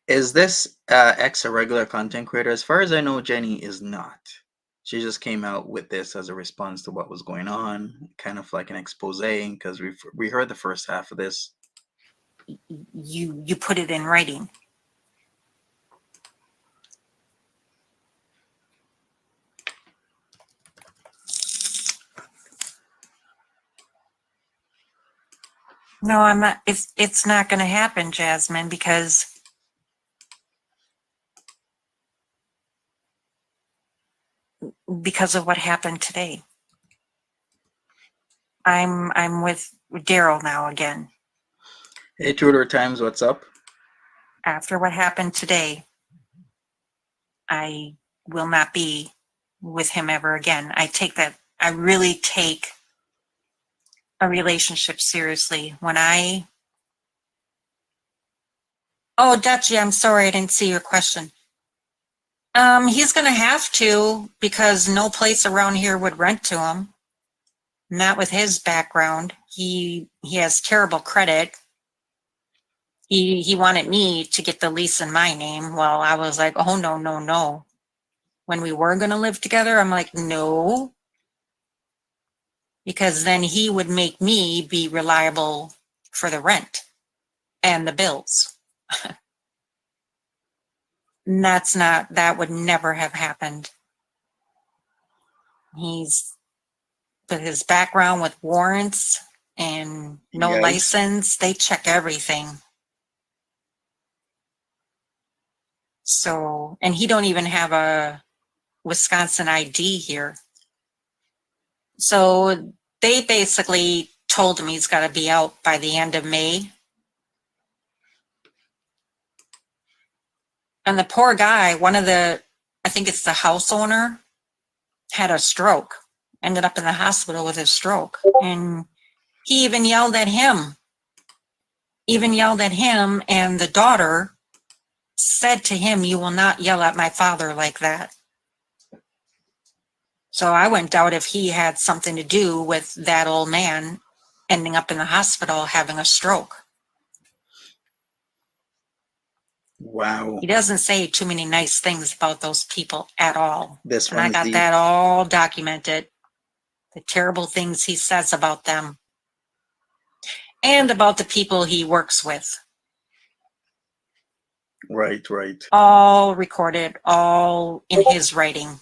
S1: is this ex a regular content creator? As far as I know, Jenny is not. She just came out with this as a response to what was going on, kind of like an expose, because we heard the first half of this.
S6: you put it in writing. No, I'm not. It's not going to happen, Jasmine, because of what happened today. I'm with Daryl now again.
S1: Hey, Tudor Times, what's up?
S6: After what happened today, I will not be with him ever again. I really take a relationship seriously. Oh, Dutchie, I'm sorry, I didn't see your question. He's gonna have to, because no place around here would rent to him. Not with his background. He has terrible credit. He wanted me to get the lease in my name. Well, I was like, oh, no, no, no. When we were going to live together, I'm like, no. Because then he would make me be reliable for the rent and the bills. And that would never have happened. But his background with warrants and no
S1: Yikes.
S6: license, they check everything. So, and he don't even have a Wisconsin ID here. So they basically told him he's got to be out by the end of May. And the poor guy, I think it's the house owner, had a stroke, ended up in the hospital with his stroke. And he even yelled at him. And the daughter said to him, you will not yell at my father like that. So I wouldn't doubt if he had something to do with that old man ending up in the hospital having a stroke.
S1: Wow.
S6: He doesn't say too many nice things about those people at all. And I got
S1: deep.
S6: that all documented. The terrible things he says about them. And about the people he works with.
S1: Right.
S6: All recorded, all in his writing.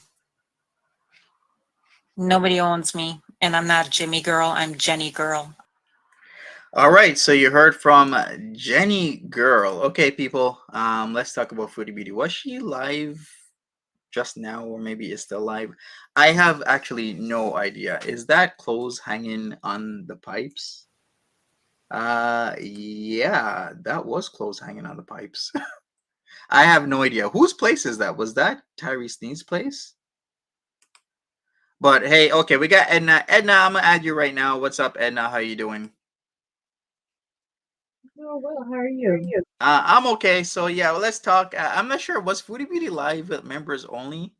S6: Nobody owns me. And I'm not Jimmy Girl, I'm Jenny Girl.
S1: All right, so you heard from Jenny Girl. Okay, people, let's talk about Foodie Beauty. Was she live just now, or maybe is still live? I have actually no idea. Is that clothes hanging on the pipes? Yeah, that was clothes hanging on the pipes. I have no idea. Whose place is that? Was that Tyree Sneed's place? But hey, okay, we got Edna. Edna, I'm gonna add you right now. What's up, Edna? How you doing?
S7: Oh, well, how are you?
S1: I'm okay. So yeah, well, let's talk. I'm not sure. Was Foodie Beauty live with members only?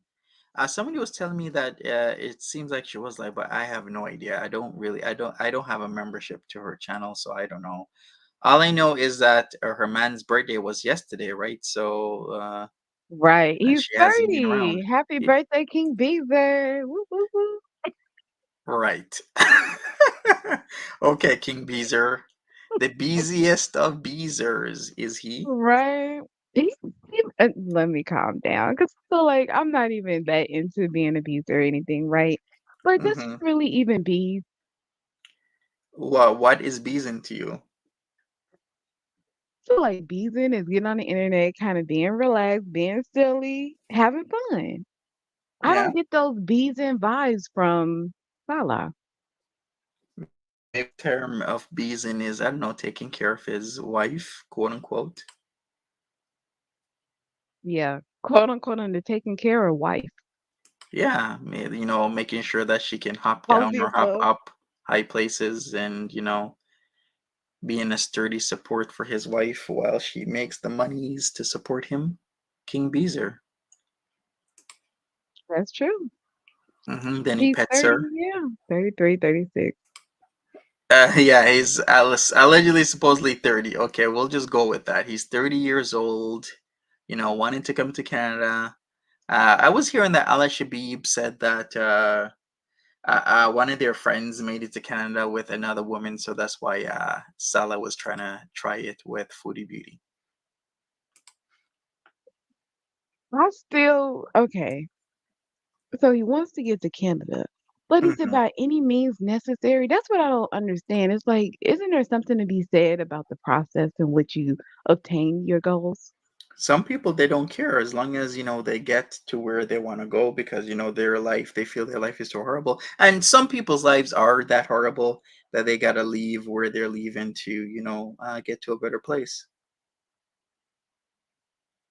S1: Somebody was telling me that it seems like she was live, but I have no idea. I don't have a membership to her channel, so I don't know. All I know is that her man's birthday was yesterday, right? So
S7: Right. He's
S1: she hasn't been around.
S7: 30. Happy
S1: Y-
S7: birthday, King Beaver. Woo, woo, woo.
S1: Right. Okay, King Beezer, the beesiest of beezers, is he?
S7: Right. Let me calm down because I feel like I'm not even that into being a beast or anything, right? But this
S1: Mm-hmm.
S7: really even be
S1: What is beezing to you?
S7: feel like beasing is getting on the internet, kind of being relaxed, being silly, having fun. I
S1: Yeah.
S7: don't get those beasing vibes from Lala.
S1: A term of beezing is, I don't know, taking care of his wife, quote unquote.
S7: Yeah, quote unquote, under taking care of wife.
S1: Yeah, making sure that she can hop
S7: All of
S1: down
S7: the
S1: or hop
S7: above.
S1: up high places and, being a sturdy support for his wife while she makes the monies to support him. King Beezer.
S7: That's true.
S1: Then he
S7: He's
S1: pets
S7: 30,
S1: her.
S7: yeah, 33, 36.
S1: Yeah, he's allegedly supposedly 30. Okay, we'll just go with that. He's 30 years old, wanting to come to Canada. I was hearing that Al Shabib said that one of their friends made it to Canada with another woman, so that's why Salah was trying to try it with Foodie Beauty.
S7: I still okay. So he wants to get to Canada, but is it
S1: Mhm.
S7: by any means necessary? That's what I don't understand. It's like, isn't there something to be said about the process in which you obtain your goals?
S1: Some people they don't care as long as they get to where they want to go because their life they feel their life is so horrible, and some people's lives are that horrible that they gotta leave where they're leaving to get to a better place.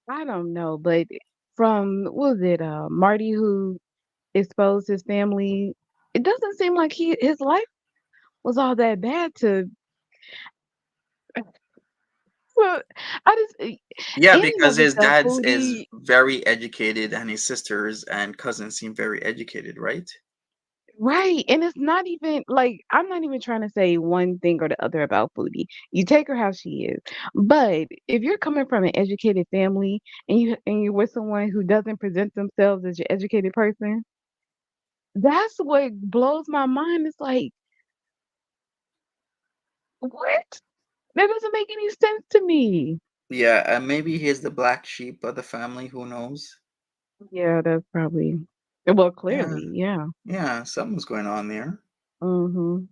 S7: I don't know, but from what was it, Marty who exposed his family, it doesn't seem like his life was all that bad to well, I just
S1: Yeah,
S7: in and
S1: because
S7: of
S1: his
S7: itself,
S1: dad's is
S7: foodie.
S1: very educated and his sisters and cousins seem very educated, right?
S7: Right, and it's not even like I'm not even trying to say one thing or the other about Foodie. You take her how she is, but if you're coming from an educated family and you're with someone who doesn't present themselves as your educated person, that's what blows my mind. It's like, what? That doesn't make any sense to me.
S1: Yeah, and maybe he's the black sheep of the family, who knows.
S7: Yeah, that's probably well,
S1: Yeah,
S7: clearly, yeah.
S1: yeah, something's going on there.
S7: Mhm.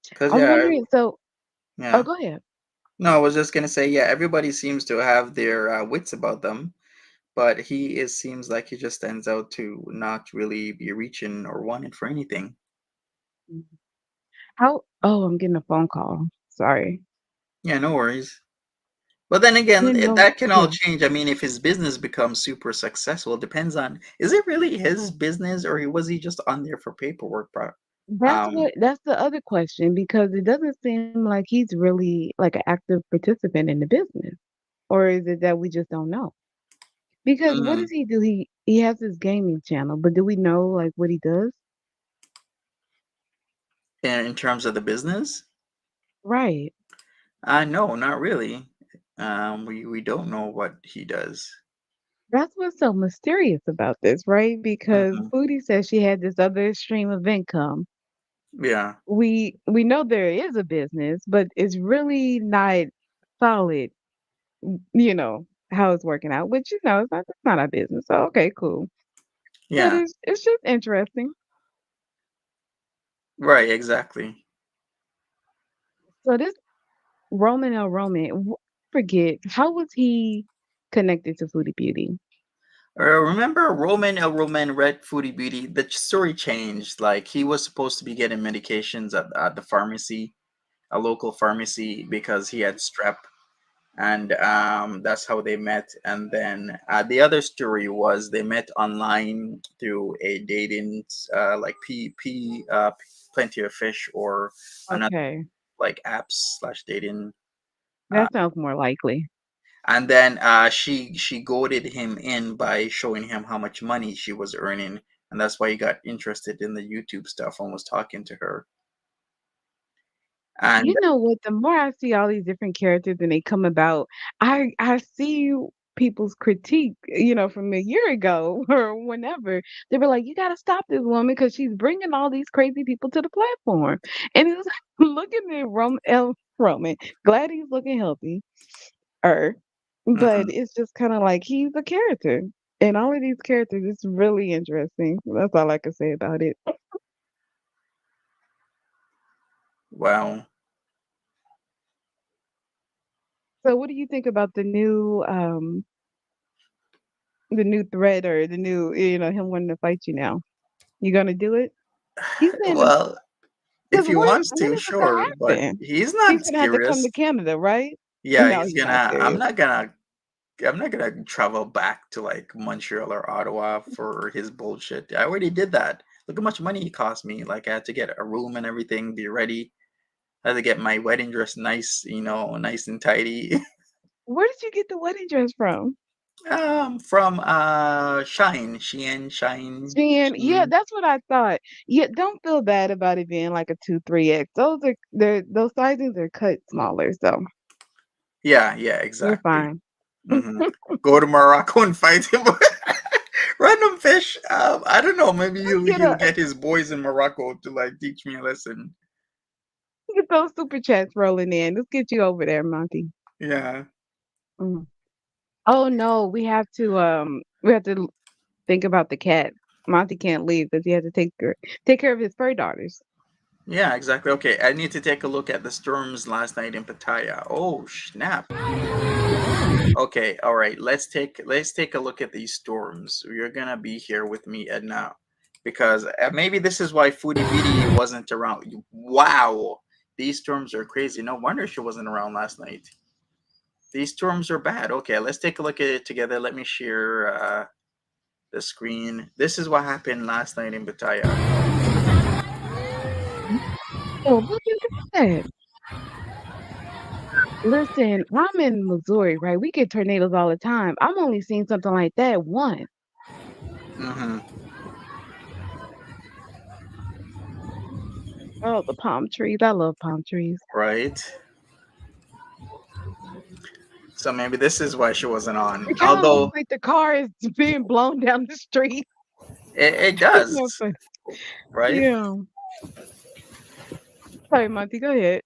S1: Because
S7: I was
S1: yeah,
S7: wondering. So, oh,
S1: yeah.
S7: go ahead.
S1: No, I was just gonna say, yeah, everybody seems to have their wits about them, but he is seems like he just stands out to not really be reaching or wanting for anything.
S7: How? Oh, I'm getting a phone call. Sorry.
S1: Yeah, no worries. But then again,
S7: Didn't know.
S1: that can all
S7: Yeah.
S1: change. I mean, if his business becomes super successful, it depends on is it really his business or was he just on there for paperwork? Um,
S7: That's the other question because it doesn't seem like he's really like an active participant in the business. Or is it that we just don't know? Because what
S1: mm,
S7: does he do? He has his gaming channel, but do we know like what he does?
S1: in terms of the business,
S7: Right.
S1: no, not really. We don't know what he does.
S7: That's what's so mysterious about this, right? Because
S1: Hmm.
S7: Foodie says she had this other stream of income.
S1: Yeah,
S7: We know there is a business, but it's really not solid, how it's working out, which it's not our business. So okay, cool. But
S1: yeah,
S7: it's just interesting.
S1: right, exactly.
S7: So this Roman, forget how was he connected to Foodie Beauty?
S1: Remember Roman El Roman Red Foodie Beauty? The story changed. Like he was supposed to be getting medications at the pharmacy, a local pharmacy, because he had strep, and that's how they met. And then the other story was they met online through a dating, like Plenty of Fish or another
S7: Okay,
S1: like apps slash dating. Uh,
S7: that sounds more likely.
S1: and then she goaded him in by showing him how much money she was earning, and that's why he got interested in the YouTube stuff and was talking to her. And
S7: You know what? The more I see all these different characters and they come about, I see people's critique, from a year ago or whenever. They were like, "You got to stop this woman because she's bringing all these crazy people to the platform." And it's looking at Roman. Glad he's looking healthy, but
S1: mhm,
S7: it's just kind of like he's a character. And all of these characters, it's really interesting. That's all I can say about it.
S1: well,
S7: So, what do you think about the new thread or the new, him wanting to fight you now? You gonna do it? He's saying that
S1: well, if
S7: because
S1: he
S7: what
S1: wants
S7: when
S1: to,
S7: is this gonna
S1: sure, but
S7: happen?
S1: he's
S7: He's
S1: not
S7: gonna have to come
S1: serious.
S7: to Canada, right?
S1: Yeah,
S7: No,
S1: he's
S7: he's not
S1: gonna. I'm
S7: serious.
S1: not gonna. I'm not gonna travel back to like Montreal or Ottawa for his bullshit. I already did that. Look how much money it cost me. Like I had to get a room and everything, be ready. I had to get my wedding dress nice, nice and tidy.
S7: Where did you get the wedding dress from?
S1: From Shine, Shein, Shine,
S7: Jen, yeah,
S1: Sheen.
S7: that's what I thought. Yeah, don't feel bad about it being like a 2, 3X. Those sizings are cut smaller, so
S1: Yeah, yeah,
S7: you're
S1: exactly.
S7: fine.
S1: Hmm. Go to Morocco and fight him. Random fish. I don't know. Maybe
S7: Let's
S1: he'll get his boys in Morocco to like teach me a lesson.
S7: get those super chats rolling in. Let's get you over there, Monty.
S1: Yeah.
S7: Mm. Oh no, we have to think about the cat. Monty can't leave because he has to take care of his fur daughters.
S1: Yeah, exactly. Okay, I need to take a look at the storms last night in Pattaya. Oh, snap. Okay, all right. Let's take a look at these storms. You're gonna be here with me, Edna, because maybe this is why Foodie Beauty wasn't around. Wow, these storms are crazy. No wonder she wasn't around last night. These storms are bad. Okay, let's take a look at it together. Let me share the screen. This is what happened last night in Pattaya.
S7: Oh, look at that. Listen, I'm in Missouri, right? We get tornadoes all the time. I'm only seen something like that once.
S1: Mm-hmm.
S7: Oh, the palm trees. I love palm trees.
S1: Right. So maybe this is why she wasn't on.
S7: It kind of looks
S1: Although
S7: like the car is being blown down the street.
S1: it
S7: Isn't
S1: does,
S7: that funny?
S1: right?
S7: Yeah. Sorry, Monty, go ahead.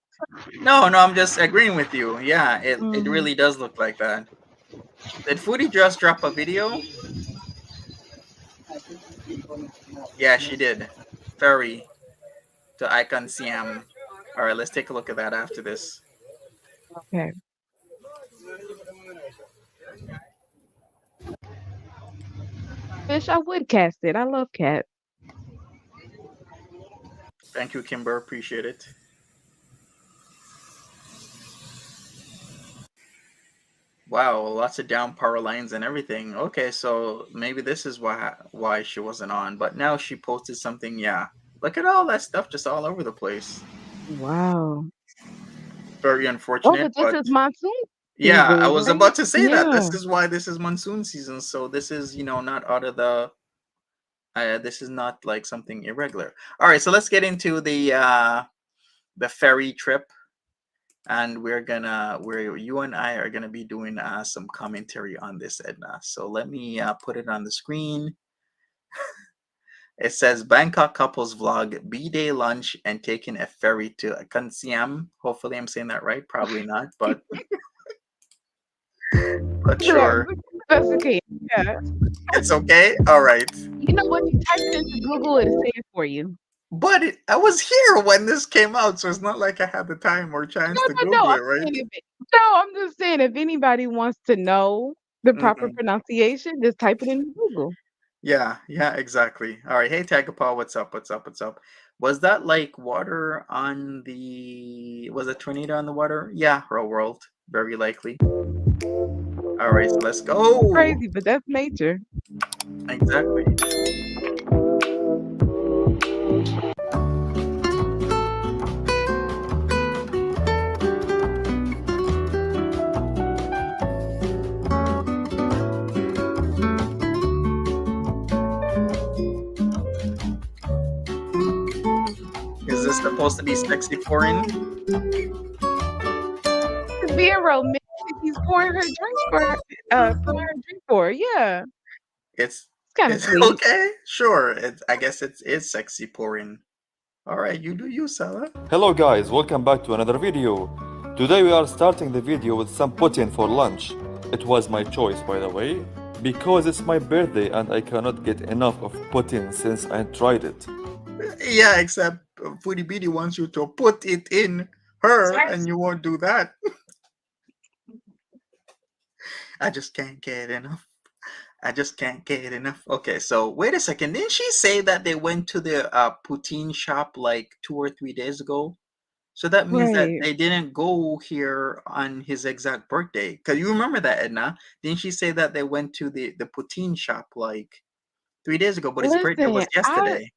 S1: No, no, I'm just agreeing with you. Yeah, it
S7: Mhm.
S1: really does look like that. Did Foodie just drop a video? Yeah, she did. Ferry to Icon Siam. All right, let's take a look at that after this.
S7: Okay. Fish, I would cast it. I love cats.
S1: Thank you, Kimber. Appreciate it. Wow, lots of down power lines and everything. Okay, so maybe this is why she wasn't on. But now she posted something. Yeah, look at all that stuff just all over the place.
S7: Wow.
S1: Very
S7: Oh,
S1: unfortunate,
S7: but this
S1: but
S7: is monsoon
S1: yeah, I
S7: season,
S1: was
S7: right?
S1: about to say that.
S7: Yeah.
S1: This is why this is monsoon season. So this is, not out of the. This is not like something irregular. All right, so let's get into the ferry trip, and where you and I are gonna be doing some commentary on this, Edna. So let me put it on the screen. It says Bangkok couples vlog B-day lunch and taking a ferry to Siam. Hopefully, I'm saying that right. Probably not, but
S7: Yeah,
S1: sure,
S7: that's okay. Yeah.
S1: it's okay. All right.
S7: You know what? You type it into Google, it'll say it for you.
S1: But I was here when this came out, so it's not like I had the time or chance
S7: No,
S1: to
S7: no, no.
S1: Google
S7: I'm
S1: it, right?
S7: saying I'm just saying if anybody wants to know the proper
S1: Hmm.
S7: pronunciation, just type it into Google.
S1: Yeah, yeah, exactly. All right. Hey, Tagapaw, what's up? What's up? What's up? Was that like water on the. Was a tornado on the water? Yeah, real world. Very likely. All right, so let's go.
S7: Crazy, but that's nature.
S1: Exactly. Is this supposed to be sexy foreign?
S7: It's being romantic. He's pouring her drink pouring her drink for her. Yeah.
S1: It's
S7: It's kind of
S1: it's
S7: sweet.
S1: okay. Sure. I guess it's sexy pouring. All right, you do you, Salah.
S8: Hello guys, welcome back to another video. Today we are starting the video with some pudding for lunch. It was my choice by the way, because it's my birthday and I cannot get enough of pudding since I tried it.
S1: Yeah, except Foodie Beauty wants you to put it in her, and you won't do that. I just can't get enough. I just can't get enough. Okay, so wait a second. Didn't she say that they went to the poutine shop like 2 or 3 days ago? So that means that
S7: Right.
S1: they didn't go here on his exact birthday. Cause you remember that, Edna? Didn't she say that they went to the poutine shop like 3 days ago, but his birthday was
S7: Listen, I
S1: yesterday?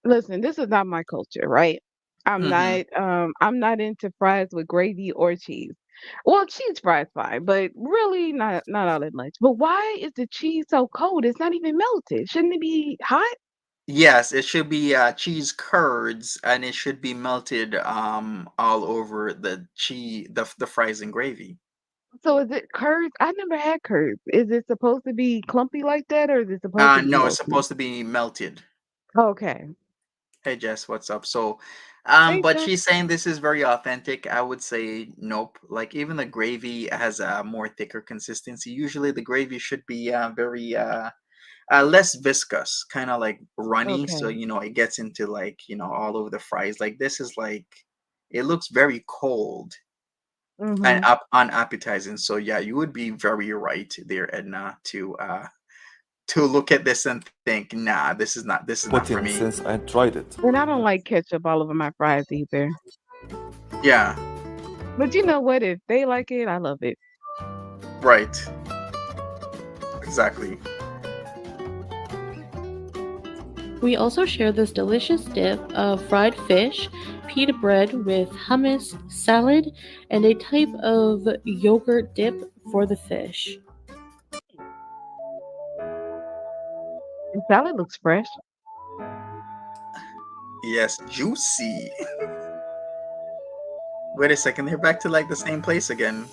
S7: listen, this is not my culture, right?
S1: Mhm.
S7: I'm not into fries with gravy or cheese. Well, cheese fries fine, but really not all that much. But why is the cheese so cold? It's not even melted. Shouldn't it be hot?
S1: Yes, it should be, cheese curds, and it should be melted, all over the the fries and gravy.
S7: So is it curds? I never had curds. Is it supposed to be clumpy like that, or is it supposed to be
S1: No, it's
S7: melty?
S1: supposed to be melted.
S7: Okay.
S1: Hey Jess, what's up? So,
S7: Hey,
S1: but
S7: Jeff.
S1: she's saying this is very authentic. I would say nope. Like even the gravy has a more thicker consistency. Usually the gravy should be very less viscous, kind of like runny. So
S7: Okay.
S1: you know it gets into like all over the fries. Like this is like it looks very cold and
S7: Mhm.
S1: up unappetizing. So yeah, you would be very right there, Edna, to look at this and think, nah, this is not for
S8: poutine
S1: me.
S8: since I tried it.
S7: And I don't like ketchup all over my fries either.
S1: Yeah,
S7: But you know what? If they like it, I love it.
S1: right. Exactly.
S9: We also share this delicious dip of fried fish, pita bread with hummus, salad, and a type of yogurt dip for the fish.
S7: The salad looks fresh.
S1: Yes, juicy. Wait a second, they're back to like the same place again.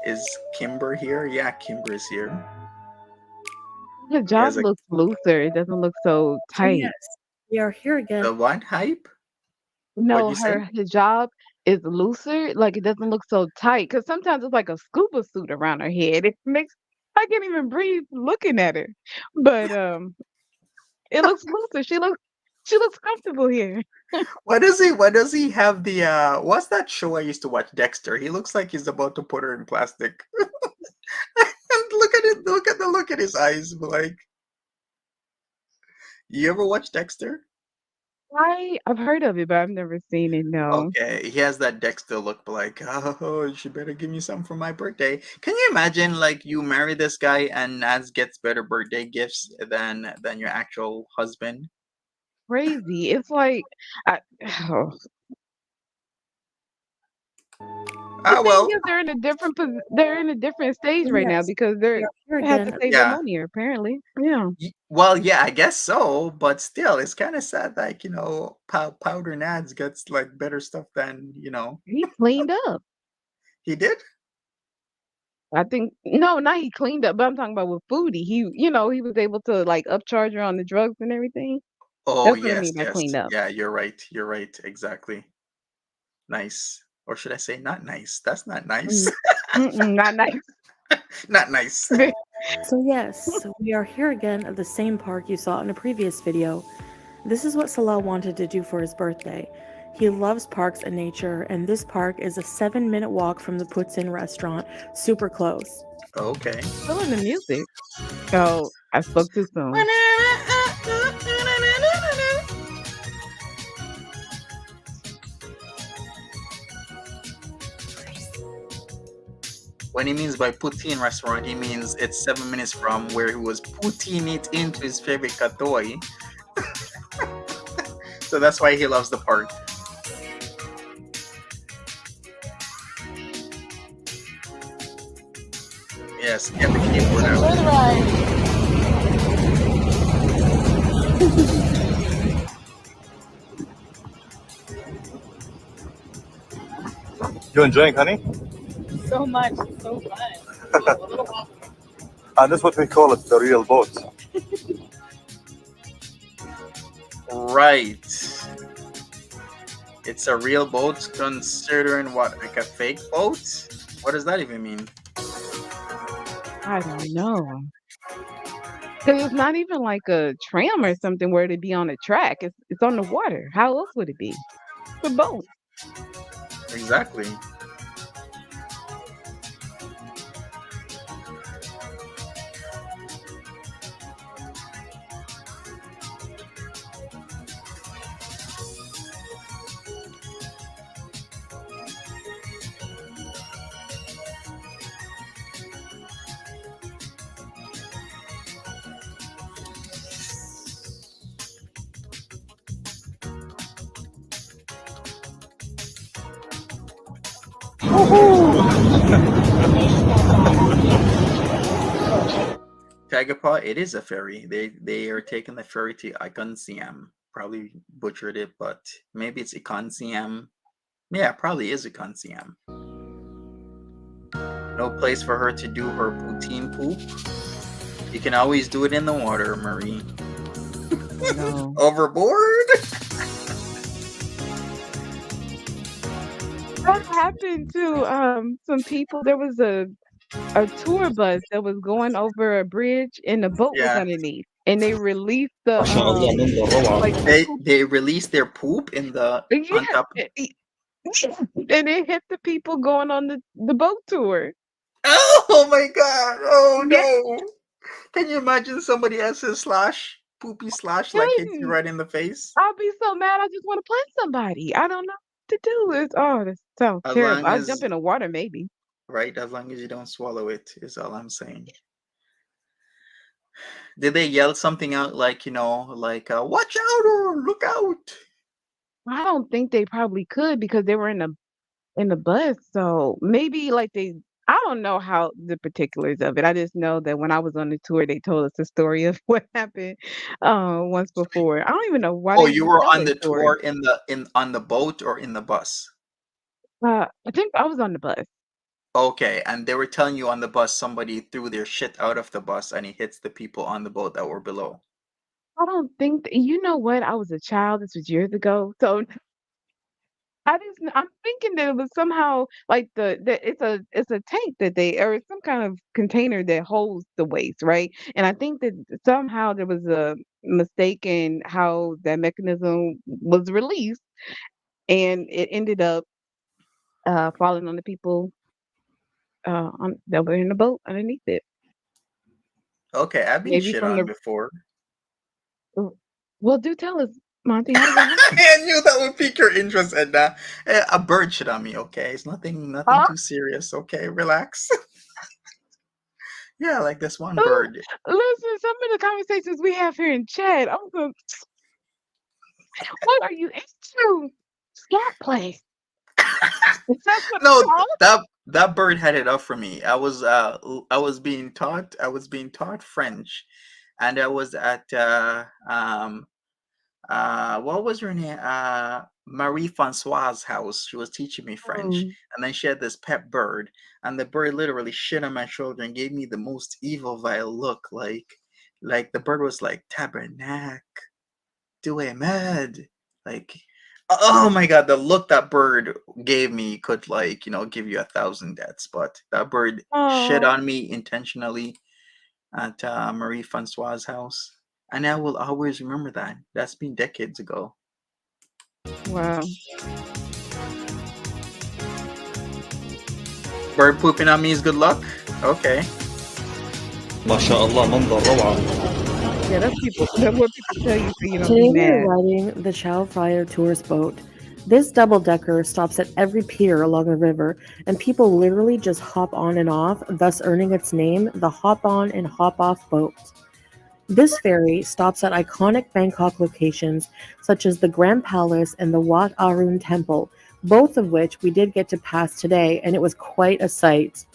S1: Is Kimber here? Yeah, Kimber is here.
S7: The
S1: He
S7: job
S1: has a
S7: looks looser. It doesn't look so
S9: So,
S7: tight.
S9: yes, we are here again.
S1: the what hype? What'd
S7: No,
S1: you say?
S7: her hijab is looser. Like it doesn't look so tight. Cause sometimes it's like a scuba suit around her head. It makes I can't even breathe looking at her. But it looks looser. She looks comfortable here.
S1: Why does he have the what's that show I used to watch, Dexter? He looks like he's about to put her in plastic. And look at it, look at the look at his eyes, like you ever watch Dexter?
S7: I've heard of it, but I've never seen it. No,
S1: Okay, he has that Dexter look, but like, oh, she better give me some for my birthday. Can you imagine, like, you marry this guy and Naz gets better birthday gifts than your actual husband?
S7: crazy. It's like I, the
S1: Ah,
S7: thing
S1: well,
S7: is, they're in a different stage
S9: So,
S7: right now
S9: yes,
S7: because
S9: we are here
S7: they have to
S9: again.
S7: save their
S1: yeah.
S7: money. Apparently, yeah.
S1: Well, yeah, I guess so, but still, it's kind of sad. Like, Powder Nads gets like better stuff than
S7: He cleaned up.
S1: he did.
S7: I think no, not he cleaned up, but I'm talking about with Foodie. He was able to like upcharge her on the drugs and everything.
S1: Oh,
S7: That's what I
S1: yes,
S7: mean by
S1: yes,
S7: cleaned up.
S1: yeah, you're right. You're right. Exactly. Nice, or should I say, not nice? That's not nice.
S7: Mm, mm-mm, not nice.
S1: Not nice.
S9: So, yes, we are here again at the same park you saw in a previous video. This is what Salah wanted to do for his birthday. He loves parks and nature, and this park is a 7-minute walk from the Puts-In restaurant, super close.
S1: Okay.
S7: Feeling the music. Oh, I spoke too soon.
S1: When he means by poutine restaurant, he means it's 7 minutes from where he was putting it into his favorite katoy. So that's why he loves the park. Yes, get the keyboard out.
S8: You enjoying, honey?
S9: So much, so fun.
S8: And that's what we call it, the real boat.
S1: Right. It's a real boat, considering what, like a fake boat? What does that even mean?
S7: I don't know. Because it's not even like a tram or something where it'd be on a track. It's on the water. How else would it be? It's a boat.
S1: Exactly. Tagapa, it is a ferry. They are taking the ferry to Icon Siam. Probably butchered it, but maybe it's Icon Siam. Yeah, probably is Icon Siam. No place for her to do her poutine poop. You can always do it in the water, Marie.
S7: No.
S1: Overboard?
S7: That happened to some people. There was a tour bus that was going over a bridge and the boat was
S1: Yeah.
S7: underneath. And they released the
S3: ما شاء الله منظر روعة.
S7: like the
S1: They
S7: poop.
S1: they release their poop in the
S7: Yeah.
S1: on top.
S7: And it hit the people going on the boat tour.
S1: Oh my god! Oh
S7: Yeah,
S1: no! Can you imagine somebody else's slash poopy slash like hits you
S7: couldn't.
S1: right in the face?
S7: I'll be so mad. I just want to punch somebody. I don't know what to do. This sounds
S1: As
S7: terrible.
S1: long
S7: I'll
S1: as
S7: jump in the water maybe.
S1: right, as long as you don't swallow it is all I'm saying. Did they yell something out like like watch out or look out?
S7: I don't think they probably could because they were in the bus. So maybe like I don't know how the particulars of it. I just know that when I was on the tour, they told us the story of what happened once before. I don't even know why
S1: Oh,
S7: they
S1: you
S7: even
S1: were
S7: tell
S1: on
S7: that
S1: the
S7: story.
S1: tour in on the boat or in the bus?
S7: I think I was on the bus.
S1: Okay, and they were telling you on the bus somebody threw their shit out of the bus and it hits the people on the boat that were below.
S7: I don't think you know what? I was a child. This was years ago. So I'm thinking that it was somehow like it's a tank that they or some kind of container that holds the waste, right? And I think that somehow there was a mistake in how that mechanism was released, and it ended up falling on the people that were in the boat underneath it.
S1: Okay, I've been
S7: Maybe
S1: shit
S7: from
S1: on
S7: the
S1: before.
S7: well, do tell us, Monty, how did that happen?
S1: I knew that would pique your interest, Edna. A bird shit on me, okay? It's nothing
S7: Huh?
S1: too serious, okay? Relax. Yeah, like this one
S7: Oh,
S1: bird.
S7: listen, some of the conversations we have here in chat, I'm going, what are you into? Scat play. Is that what it's
S1: No,
S7: called?
S1: that bird had it up for me. I was being taught French, and I was at what was her name? Marie Francoise' house. She was teaching me French,
S7: Mm.
S1: and then she had this pet bird, and the bird literally shit on my shoulder and gave me the most evil, vile look. Like the bird was like tabernacle, do a mad, like. Oh my god, the look that bird gave me could give you 1,000 deaths. But that bird shit
S7: Oh,
S1: on me intentionally at Marie Francois' house. And I will always remember that. That's been decades ago.
S7: wow.
S1: Bird pooping on me is good luck? Okay.
S3: ما شاء الله منظر روعة.
S7: Yeah, that's what people tell you so you don't be
S9: Today we are
S7: mad.
S9: riding the Chow Fryer tourist boat. This double-decker stops at every pier along the river, and people literally just hop on and off, thus earning its name, the Hop On and Hop Off boat. This ferry stops at iconic Bangkok locations such as the Grand Palace and the Wat Arun Temple, both of which we did get to pass today, and it was quite a sight.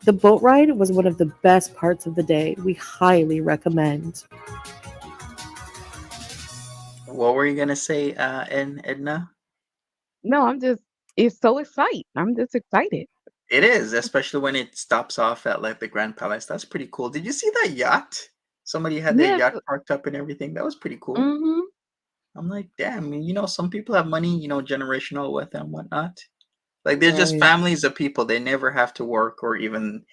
S9: The boat ride was one of the best parts of the day. We highly recommend.
S1: What were you gonna say, Edna?
S7: No, it's so exciting. I'm just excited.
S1: It is, especially when it stops off at like the Grand Palace. That's pretty cool. Did you see that yacht? Somebody had their
S7: Yes.
S1: yacht parked up and everything. That was pretty cool.
S7: Mm-hmm.
S1: I'm like, damn, some people have money, generational wealth and whatnot. Like, they're just
S7: Right.
S1: families of people. They never have to work or even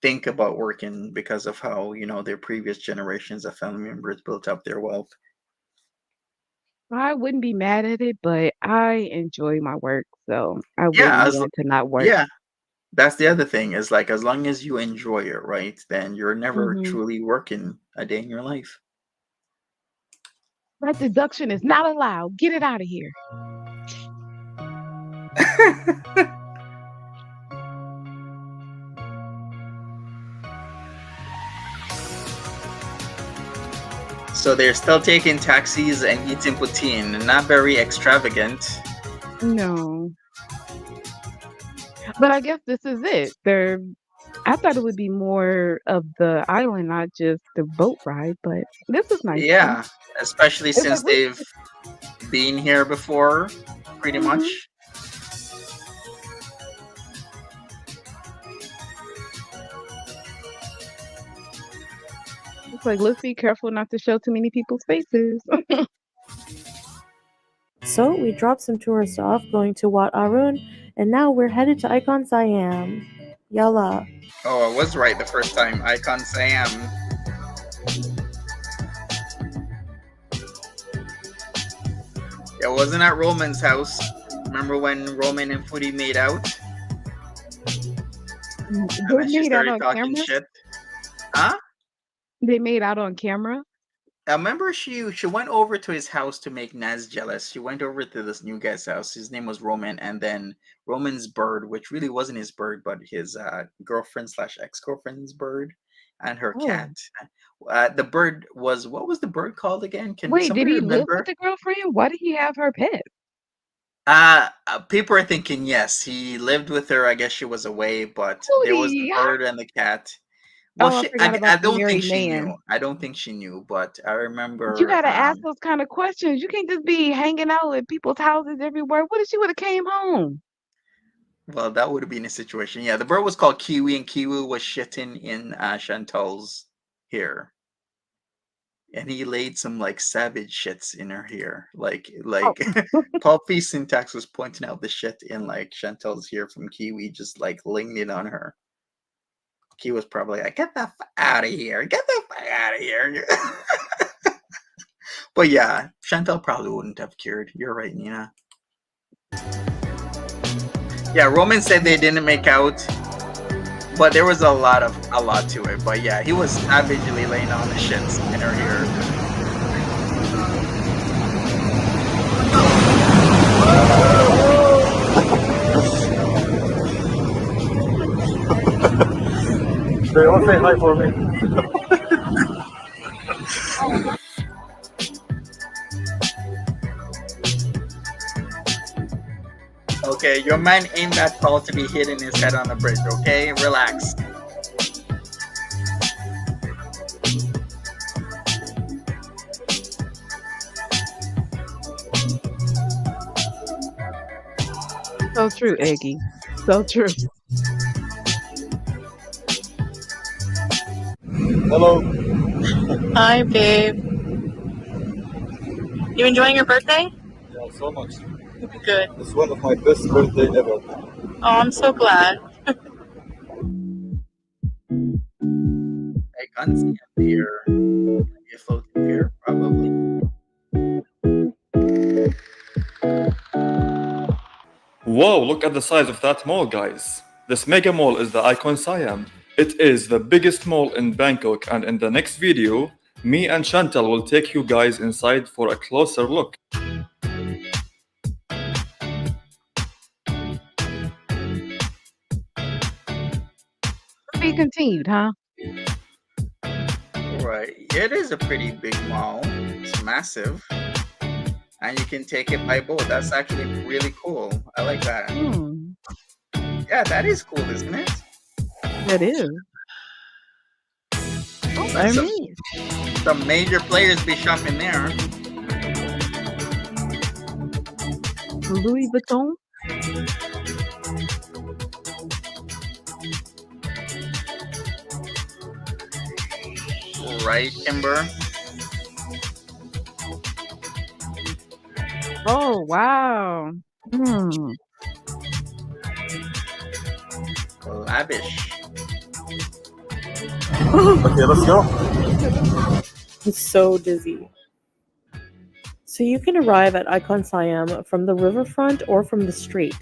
S1: think about working because of how, their previous generations of family members built up their wealth.
S7: I wouldn't be mad at it, but I enjoy my work, so I
S1: Yeah,
S7: wouldn't want to not work.
S1: yeah, that's the other thing is like as long as you enjoy it, right? Then you're never
S7: Mm-hmm.
S1: truly working a day in your life.
S7: That deduction is not allowed. Get it out of here.
S1: So they're still taking taxis and eating poutine. Not very extravagant.
S7: No. But I guess this is it. I thought it would be more of the island, not just the boat ride, but this is nice too.
S1: Yeah, especially
S7: It's like
S1: since they've been here before, pretty
S7: mhm.
S1: much.
S7: It's like, let's be careful not to show too many people's faces.
S9: So we dropped some tourists off going to Wat Arun, and now we're headed to Icon Siam. Yalla.
S1: Oh, I was right the first time. Icon Siam. Yeah, wasn't at Roman's house. Remember when Roman and Foodie made out? And
S7: They
S1: then she
S7: made out
S1: started
S7: on
S1: talking
S7: camera?
S1: shit. Huh?
S7: They made out on camera?
S1: I remember she went over to his house to make Naz jealous. She went over to this new guy's house. His name was Roman, and then Roman's bird, which really wasn't his bird, but his girlfriend slash ex girlfriend's bird, and her
S7: Oh.
S1: cat. The bird was, what was the bird called again? Can
S7: Wait, did
S1: somebody
S7: he live with
S1: remember?
S7: the girlfriend? Why did he have her pet?
S1: People are thinking yes, he lived with her. I guess she was away, but there was the
S7: Foodie!
S1: bird and the cat. Well,
S7: Oh, I forgot
S1: I
S7: about the
S1: don't think
S7: married
S1: she knew.
S7: man.
S1: I don't think she knew, but I
S7: You
S1: remember.
S7: gotta ask those kind of questions. You can't just be hanging out at people's houses everywhere. What if she would have came home?
S1: Well, that would have been a situation. Yeah, the bird was called Kiwi, and Kiwi was shitting in Chantal's hair, and he laid some like savage shits in her hair. Like
S7: Oh,
S1: Poppy Syntax was pointing out the shit in like Chantal's hair from Kiwi, just like laying it on her. He was probably like, "Get the fuck out of here! Get the fuck out of here!" But yeah, Chantal probably wouldn't have cured. You're right, Nina. Yeah, Roman said they didn't make out, but there was a lot to it. But yeah, he was savagely laying on the shits in her hair.
S8: They all say hi for me.
S1: Okay, your man ain't that tall to be hitting his head on the bridge. Okay, relax.
S7: so true, Eggy. So true.
S8: Hello.
S10: Hi, babe. You enjoying your birthday?
S8: Yeah, so much.
S10: Good.
S8: It's one of my best birthday ever.
S10: Oh, I'm so glad.
S1: I can't see him here. Maybe a floating pier, probably.
S8: Whoa, look at the size of that mall, guys. This mega mall is the Icon Siam. It is the biggest mall in Bangkok, and in the next video, me and Chantal will take you guys inside for a closer look.
S7: Be continued, huh?
S1: Right. It is a pretty big mall. It's massive. And you can take it by boat. That's actually really cool. I like that. Yeah, that is cool, isn't it?
S7: That is. Oh, I
S1: That's
S7: mean.
S1: some major players be shopping there.
S7: Louis Vuitton.
S1: Right, Kimber?
S7: Oh, wow.
S1: Lavish.
S8: Okay, let's go.
S9: I'm so dizzy. So you can arrive at Icon Siam from the riverfront or from the street.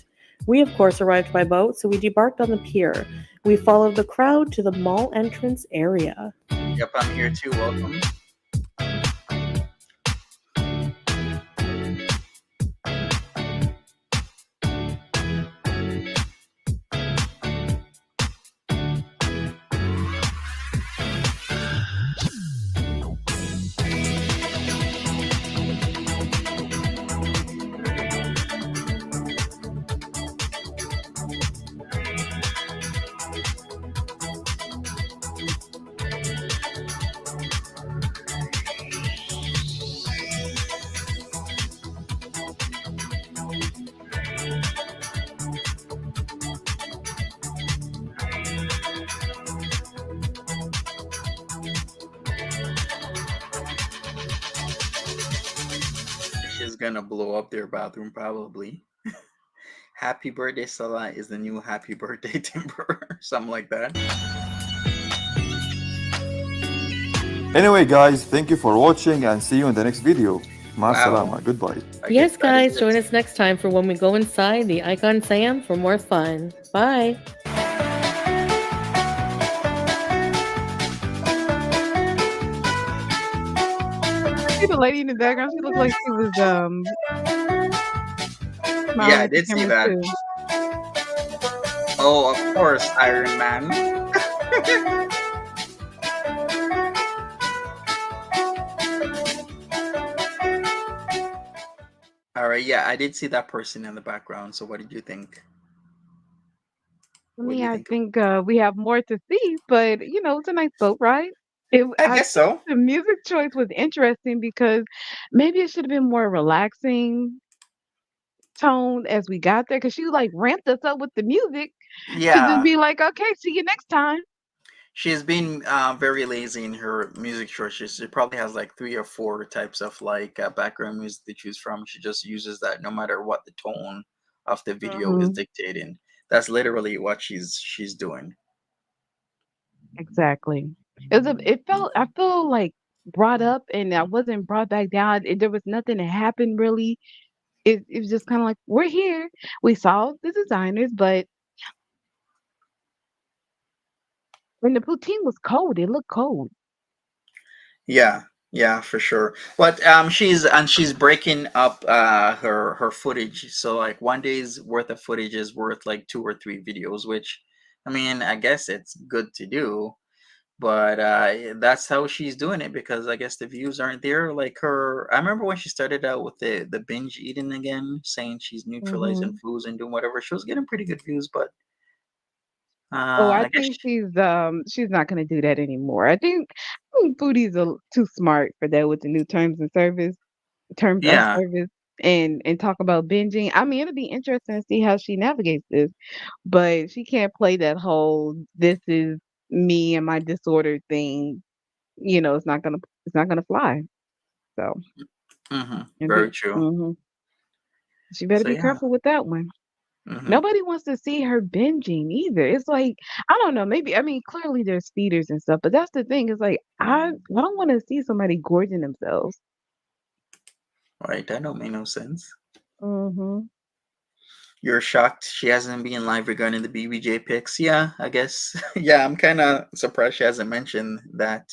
S9: We, of course, arrived by boat, so we debarked on the pier. We followed the crowd to the mall entrance area.
S1: Yep, I'm here too. Welcome. gonna blow up their bathroom probably. Happy birthday, Salah is the new happy birthday, Timber, something like that.
S8: Anyway, guys, thank you for watching and see you in the next video. Ma
S1: Wow,
S8: salama. Goodbye.
S1: I guess
S9: Yes,
S1: that is
S9: guys,
S1: it.
S9: join us next time for when we go inside the Icon Siam for more fun. Bye.
S7: See the lady in the background? She looked like she was
S1: Yeah,
S7: smiling
S1: I
S7: at the
S1: did see
S7: camera
S1: that.
S7: too.
S1: Oh, of course, Iron Man. All right, yeah, I did see that person in the background. So, what did you think?
S7: I
S1: What do
S7: mean,
S1: you
S7: I
S1: think?
S7: think we have more to see, but it's a nice boat ride.
S1: I
S7: I
S1: guess so.
S7: the music choice was interesting because maybe it should have been more relaxing tone as we got there because she like ramped us up with the music to just
S1: Yeah,
S7: be like, okay, see you next time.
S1: she's been very lazy in her music choices. She probably has like three or four types of like background music to choose from. She just uses that no matter what the tone of the video is
S7: Hmm.
S1: dictating. That's literally what she's doing.
S7: Exactly. I feel like brought up and I wasn't brought back down. There was nothing that happened really. It was just kind of like, we're here. We saw the designers, but when the poutine was cold, it looked cold.
S1: Yeah, yeah, for sure. But she's breaking up her footage. So like one day's worth of footage is worth like two or three videos, which I mean, I guess it's good to do, but that's how she's doing it because I guess the views aren't there. Like her, I remember when she started out with the binge eating again, saying she's neutralizing
S7: Hmm.
S1: foods and doing whatever. She was getting pretty good views, but
S7: Oh, I
S1: I guess
S7: think she's not gonna do that anymore. I think Foodie's too smart for that with the new terms of
S1: yeah.
S7: service and talk about binging. I mean, it'll be interesting to see how she navigates this, but she can't play that whole "this is me and my disorder" thing. It's not gonna fly. So
S1: Very true.
S7: she better
S1: So
S7: be
S1: yeah.
S7: careful with that one.
S1: hmm
S7: Nobody wants to see her binging either. It's like, I don't know, maybe I mean clearly there's feeders and stuff, but that's the thing. It's like I don't want to see somebody gorging themselves.
S1: Right, that don't make no sense.
S7: Hmm.
S1: You're shocked she hasn't been live regarding the BBJ picks. Yeah, I guess. Yeah, I'm kind of surprised she hasn't mentioned that,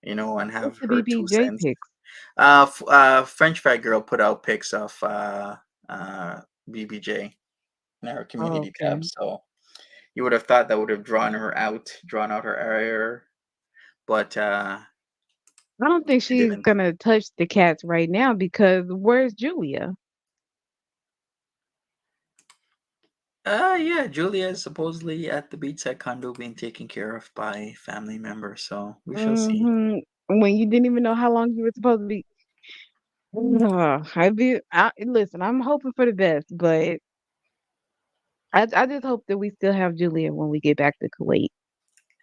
S1: and
S7: What's
S1: have
S7: the
S1: her two
S7: BBJ
S1: cents.
S7: pics?
S1: French fat girl put out pics of uh, BBJ in her
S7: Oh,
S1: community tab.
S7: okay.
S1: So you would have thought that would have drawn out her area, but
S7: I don't think
S1: it
S7: she's
S1: didn't.
S7: gonna touch the cats right now because where's Julia?
S1: Yeah, Julia is supposedly at the beachside condo being taken care of by family members. So we shall see.
S7: When you didn't even know how long you were supposed to be. Listen, I'm hoping for the best, but I just hope that we still have Julia when we get back to Kuwait.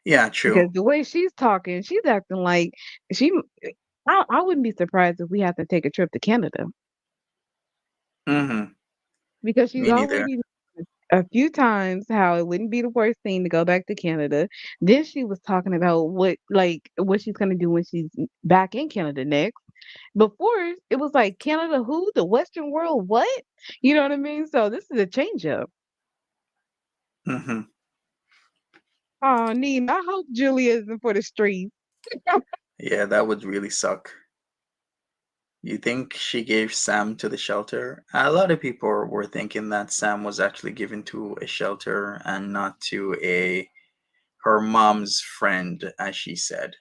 S1: Yeah,
S7: Because
S1: true.
S7: the way she's talking, she's acting like she I wouldn't be surprised if we have to take a trip to Canada
S1: hmm
S7: because she's
S1: Me neither.
S7: already a few times how it wouldn't be the worst thing to go back to Canada. Then she was talking about what she's gonna do when she's back in Canada next. Before it was like Canada who? The Western world what? You know what I mean? So this is a change up.
S1: hmm
S7: Oh, Nina, I hope Julia isn't for the streets.
S1: Yeah, that would really suck. You think she gave Sam to the shelter? A lot of people were thinking that Sam was actually given to a shelter and not to a her mom's friend, as she said.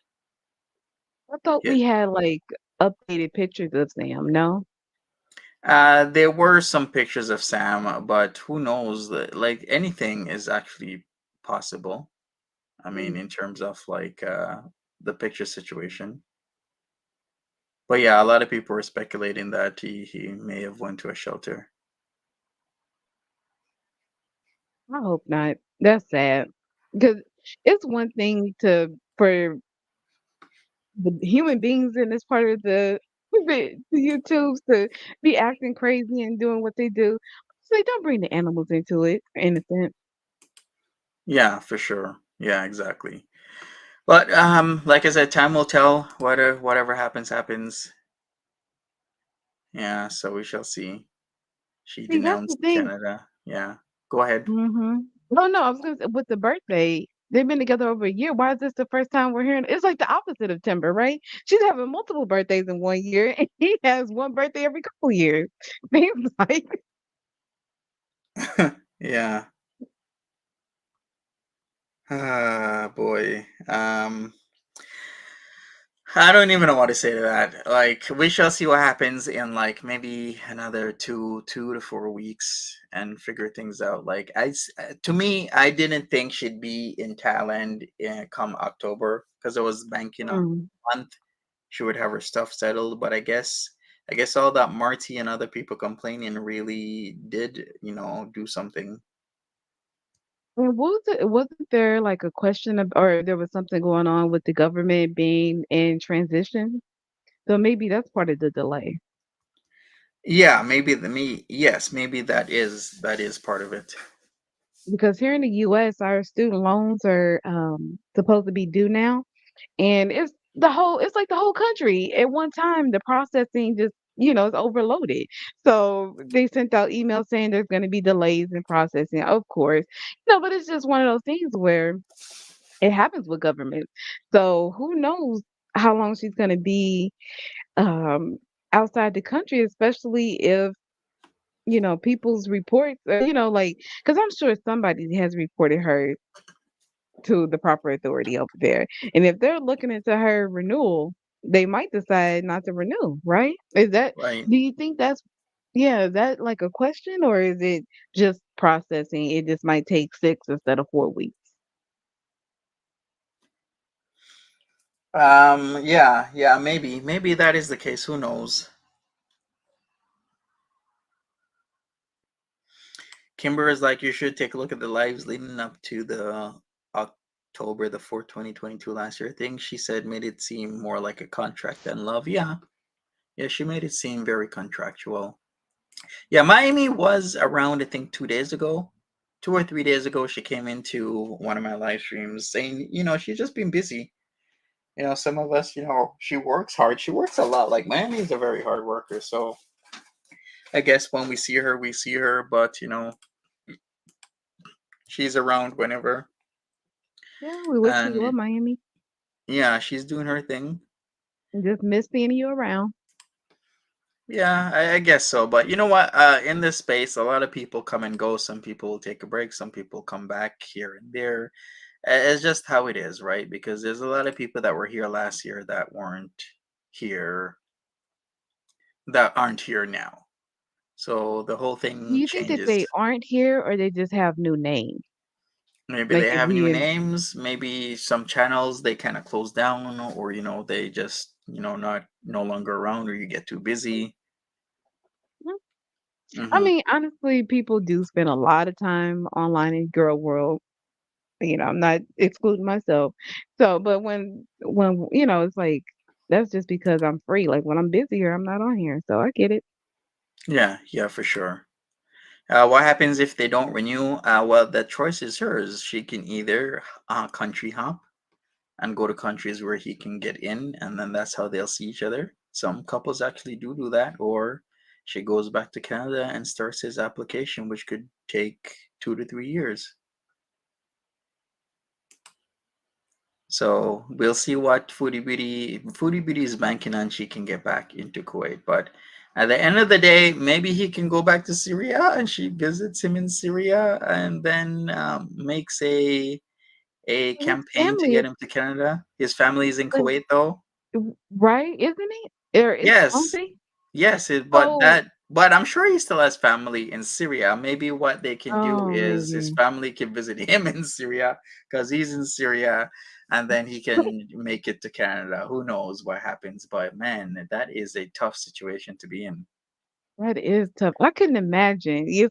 S7: I thought
S1: Yeah.
S7: we had like updated pictures of Sam, no?
S1: There were some pictures of Sam, but who knows? Like anything is actually possible. I mean, in terms of like the picture situation. But yeah, a lot of people were speculating that he may have went to a shelter.
S7: I hope not. That's sad. Because it's one thing for the human beings in this part of the the YouTubes to be acting crazy and doing what they do. So don't bring the animals into it, for innocent.
S1: Yeah, for sure. Yeah, exactly. But like I said, time will tell. Whatever happens, happens. Yeah, so we shall see. She
S7: See, that's the
S1: denounced
S7: thing.
S1: Canada. Yeah. Go ahead.
S7: Mhm. Oh, no, I was gonna say with the birthday, they've been together over a year. Why is this the first time we're hearing it's like the opposite of Timber, right? She's having multiple birthdays in 1 year, and he has 1 birthday every couple years. Seems like
S1: Yeah. Ah, boy. I don't even know what to say to that. Like, we shall see what happens in like maybe another 2 to 4 weeks and figure things out. Like, to me, I didn't think she'd be in Thailand come October because it was banking on
S7: Mm.
S1: a month. She would have her stuff settled, but I guess all that Marty and other people complaining really did, do something.
S7: And wasn't there like a question of or there was something going on with the government being in transition? So maybe that's part of the delay.
S1: Yeah, yes, maybe that is part of it.
S7: Because here in the US, our student loans are supposed to be due now. And it's like the whole country. At one time, the processing just, is overloaded. So they sent out emails saying there's going to be delays in processing, of course. But it's just one of those things where it happens with government. So who knows how long she's going to be um, outside the country, especially if, people's reports, like, because I'm sure somebody has reported her to the proper authority over there. And if they're looking into her renewal, they might decide not to renew, right?
S1: Right.
S7: Do you think yeah, is that like a question or is it just processing? It just might take 6 instead of 4 weeks.
S1: Yeah, yeah, maybe that is the case. Who knows? Kimber is like, you should take a look at the lives leading up to the October 4th, 2022 last year. I think she said made it seem more like a contract than love. Yeah. Yeah, she made it seem very contractual. Yeah, Miami was around, I think, 2 days ago. 2 or 3 days ago, she came into one of my live streams saying, she's just been busy. Some of us, she works hard. She works a lot. Like, Miami is a very hard worker. So I guess when we see her, we see her. But, she's around whenever.
S7: Yeah, we wish you well,
S1: And
S7: Miami.
S1: yeah, she's doing her thing.
S7: Just miss seeing you around.
S1: Yeah, I guess so. But you know what? In this space, a lot of people come and go. Some people will take a break. Some people come back here and there. It's just how it is, right? Because there's a lot of people that were here last year that weren't here, that aren't here now. So the whole
S7: Do
S1: thing
S7: you think that
S1: changes.
S7: they aren't here or they just have new names?
S1: Maybe
S7: Like
S1: they
S7: if
S1: have new
S7: we
S1: names. Maybe some channels they kind of close down, or they just not no longer around, or you get too busy.
S7: I
S1: Hmm.
S7: mean, honestly, people do spend a lot of time online in girl world. I'm not excluding myself. So, but when it's like that's just because I'm free. Like when I'm busy here, I'm not on here. So I get it.
S1: Yeah, yeah, for sure. What happens if they don't renew? Well, the choice is hers. She can either country hop and go to countries where he can get in, and then that's how they'll see each other. Some couples actually do that, or she goes back to Canada and starts his application, which could take 2 to 3 years. So we'll see what Foodie Beauty is banking on she can get back into Kuwait. But at the end of the day, maybe he can go back to Syria and she visits him in Syria and then makes a
S7: His
S1: campaign to
S7: family
S1: get
S7: is
S1: him to Canada. His family is in
S7: like,
S1: Kuwait though.
S7: right, isn't it? Or is don't
S1: Yes,
S7: they?
S1: yes,
S7: So,
S1: but I'm sure he still has family in Syria. Maybe what they can do
S7: oh,
S1: is his
S7: maybe.
S1: family can visit him in Syria because he's in Syria, and then he can make it to Canada. Who knows what happens? But man, that is a tough situation to be in.
S7: That is tough. I couldn't imagine if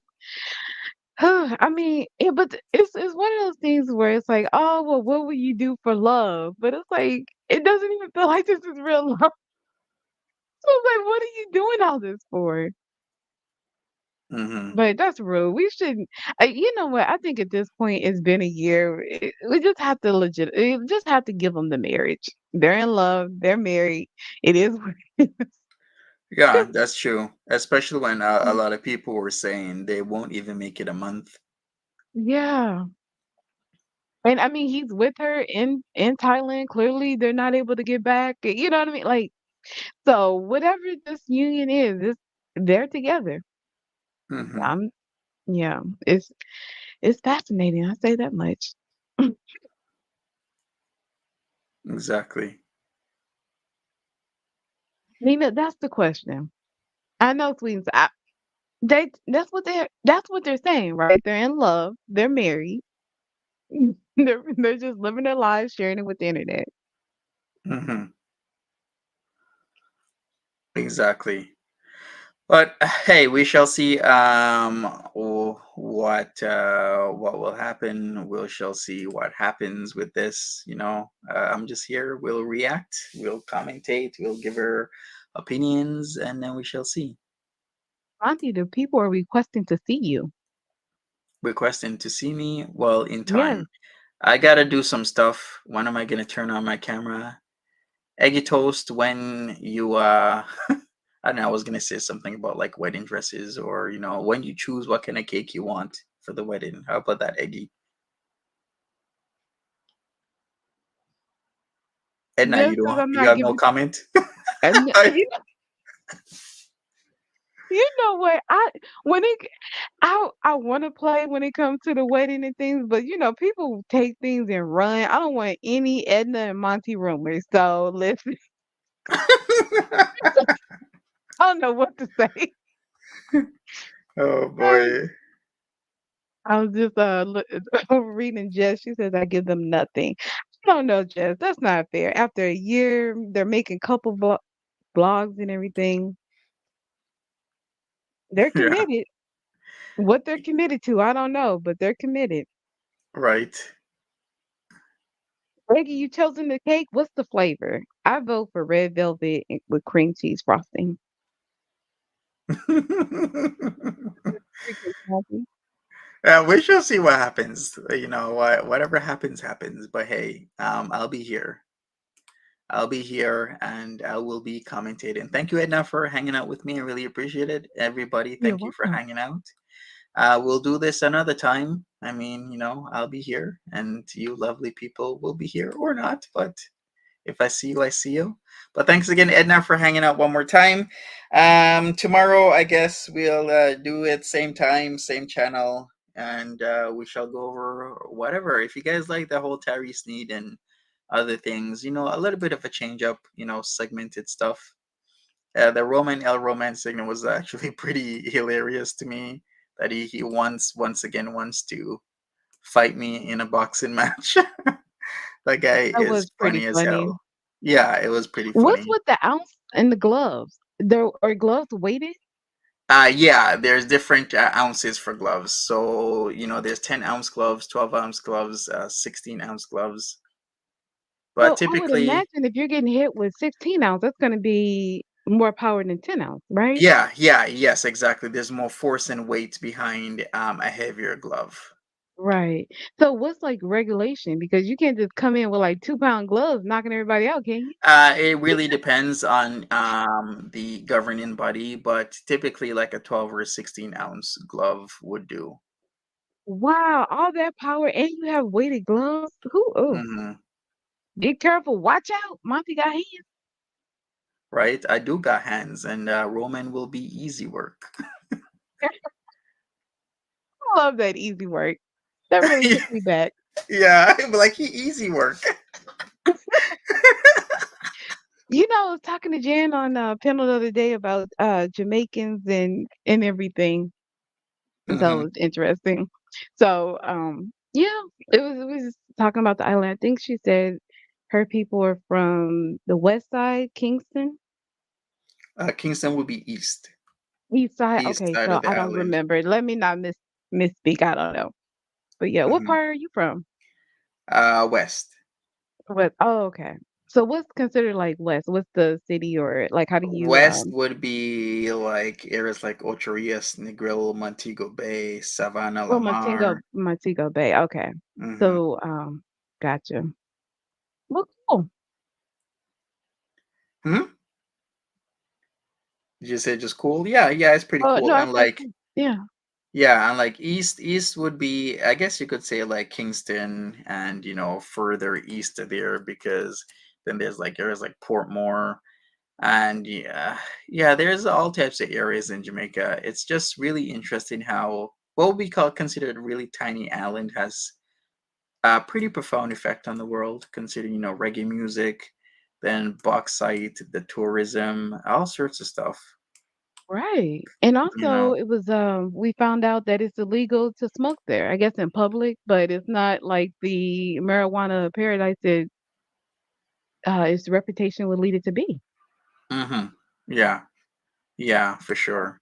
S7: I mean, but it's one of those things where it's like, oh well, what would you do for love? But it's like it doesn't even feel like this is real love. So I was like, what are you doing all this for?
S1: Mm-hmm.
S7: But that's rude. We shouldn't. You know what? I think at this point, it's been a year. We just have to we just have to give them the marriage. They're in love. They're married. It is. What it is.
S1: Yeah, that's true. Especially when a lot of people were saying they won't even make it a month.
S7: Yeah. And I mean, he's with her in Thailand. Clearly, they're not able to get back. You know what I mean? Like, so whatever this union is, they're together.
S1: Mm-hmm.
S7: I'm yeah. It's fascinating. I say that much.
S1: Exactly.
S7: Nina, that's the question. I know Sweden's. That's what they're saying, right? They're in love. They're married. They're just living their lives, sharing it with the internet.
S1: Mm-hmm. Exactly. But hey, we shall see what will happen. We shall see what happens with this. I'm just here. We'll react. We'll commentate. We'll give her opinions, and then we shall see.
S7: Monty, the people are requesting to see you.
S1: Requesting to see me. Well, in
S7: Yes.
S1: time. I gotta do some stuff. When am I gonna turn on my camera? Eggy toast when you I don't know, I was gonna say something about like wedding dresses, or when you choose what kind of cake you want for the wedding. How about that, Eggy? Edna,
S7: Just because I'm
S1: you
S7: not
S1: have no
S7: giving.
S1: comment?
S7: And
S1: I-
S7: you know what? When it I want to play when it comes to the wedding and things, but people take things and run. I don't want any Edna and Monty rumors. So listen, I don't know what to say.
S1: oh boy.
S7: I was just reading Jess. She says I give them nothing. I don't know, Jess. That's not fair. After a year, they're making couple blogs and everything. They're
S1: Yeah,
S7: committed. What they're committed to, I don't know, but they're committed.
S1: right.
S7: Reggie, you chosen the cake. What's the flavor? I vote for red velvet with cream cheese frosting.
S1: We shall see what happens. Whatever happens, happens. But hey, I'll be here. I'll be here and I will be commentating. Thank you, Edna, for hanging out with me. I really appreciate it. Everybody,
S7: You're
S1: thank you for
S7: welcome.
S1: hanging out. We'll do this another time. I mean, I'll be here and you lovely people will be here or not, but if I see you, I see you. But thanks again, Edna, for hanging out one more time. Tomorrow, I guess we'll do it same time, same channel, and we shall go over whatever. If you guys like the whole Tyree Sneed and other things, a little bit of a change up, segmented stuff. The Roman El Roman segment was actually pretty hilarious to me. That he once again wants to fight me in a boxing match. That guy
S7: That was
S1: is
S7: pretty
S1: funny as
S7: funny.
S1: hell. Yeah, it was pretty
S7: What's
S1: funny.
S7: with the ounce and the gloves? Are gloves weighted?
S1: Yeah, there's different ounces for gloves. So, there's 10-ounce gloves, 12-ounce gloves, 16-ounce gloves. But
S7: So I would
S1: typically,
S7: imagine if you're getting hit with 16 ounce, that's going to be more power than 10 ounce, right?
S1: yeah, yes, exactly. There's more force and weight behind a heavier glove.
S7: Right. So what's like regulation? Because you can't just come in with like 2-pound gloves knocking everybody out, can you?
S1: It really depends on the governing body, but typically like a 12 or 16-ounce glove would do.
S7: Wow, all that power and you have weighted gloves? Who? Oh,
S1: Hmm.
S7: be careful. Watch out. Monty got hands.
S1: Right? I do got hands, and Roman will be easy work.
S7: I love that easy work. That really took me back.
S1: Yeah, but like he easy work.
S7: I was talking to Jan on a panel the other day about Jamaicans and everything. So it
S1: Hmm.
S7: was interesting. So yeah, it was talking about the island. I think she said her people are from the west side, Kingston,
S1: Kingston will be
S7: east side.
S1: east
S7: Okay,
S1: side
S7: so
S1: of the
S7: I don't
S1: island.
S7: remember. Let me not misspeak. I don't know. But yeah, what
S1: Hmm.
S7: part are you from?
S1: West.
S7: What? Oh, okay. So what's considered like west? What's the city or like how do you
S1: West would be like areas like Ocho Rios, Negril, Montego Bay, Savannah,
S7: oh Montego
S1: Lamar.
S7: Montego Bay. Okay.
S1: Hmm.
S7: So gotcha. Well cool.
S1: Hmm? Did you say just cool? Yeah, yeah, it's pretty
S7: Oh no,
S1: cool.
S7: I
S1: And
S7: said
S1: like,
S7: cool. Yeah.
S1: yeah, and like east would be, I guess you could say like Kingston and further east of there because then there's like areas like Portmore and yeah, there's all types of areas in Jamaica. It's just really interesting how what we call considered a really tiny island has a pretty profound effect on the world, considering reggae music, then bauxite, the tourism, all sorts of stuff.
S7: Right. And
S1: You know.
S7: also it was we found out that it's illegal to smoke there, I guess in public, but it's not like the marijuana paradise that its reputation would lead it to be.
S1: Hmm. Yeah, yeah, for sure.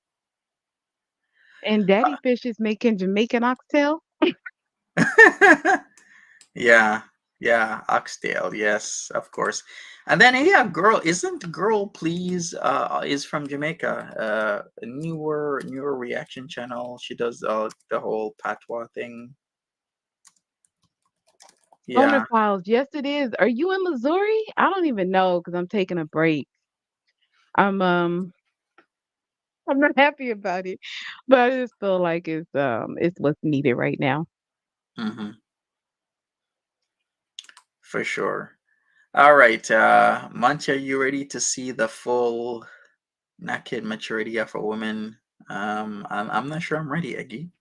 S7: And Daddy Fish is making Jamaican oxtail.
S1: Yeah, yeah, Oxtail, yes, of course. And then yeah, Girl Please is from Jamaica. A newer reaction channel. She does the whole patois thing.
S7: Boner
S1: Yeah.
S7: Files. Yes, it is. Are you in Missouri? I don't even know because I'm taking a break. I'm I'm not happy about it, but I just feel like it's what's needed right now.
S1: Hmm. For sure. All right, Monty, are you ready to see the full naked maturity of a woman? I'm not sure I'm ready, Eggy.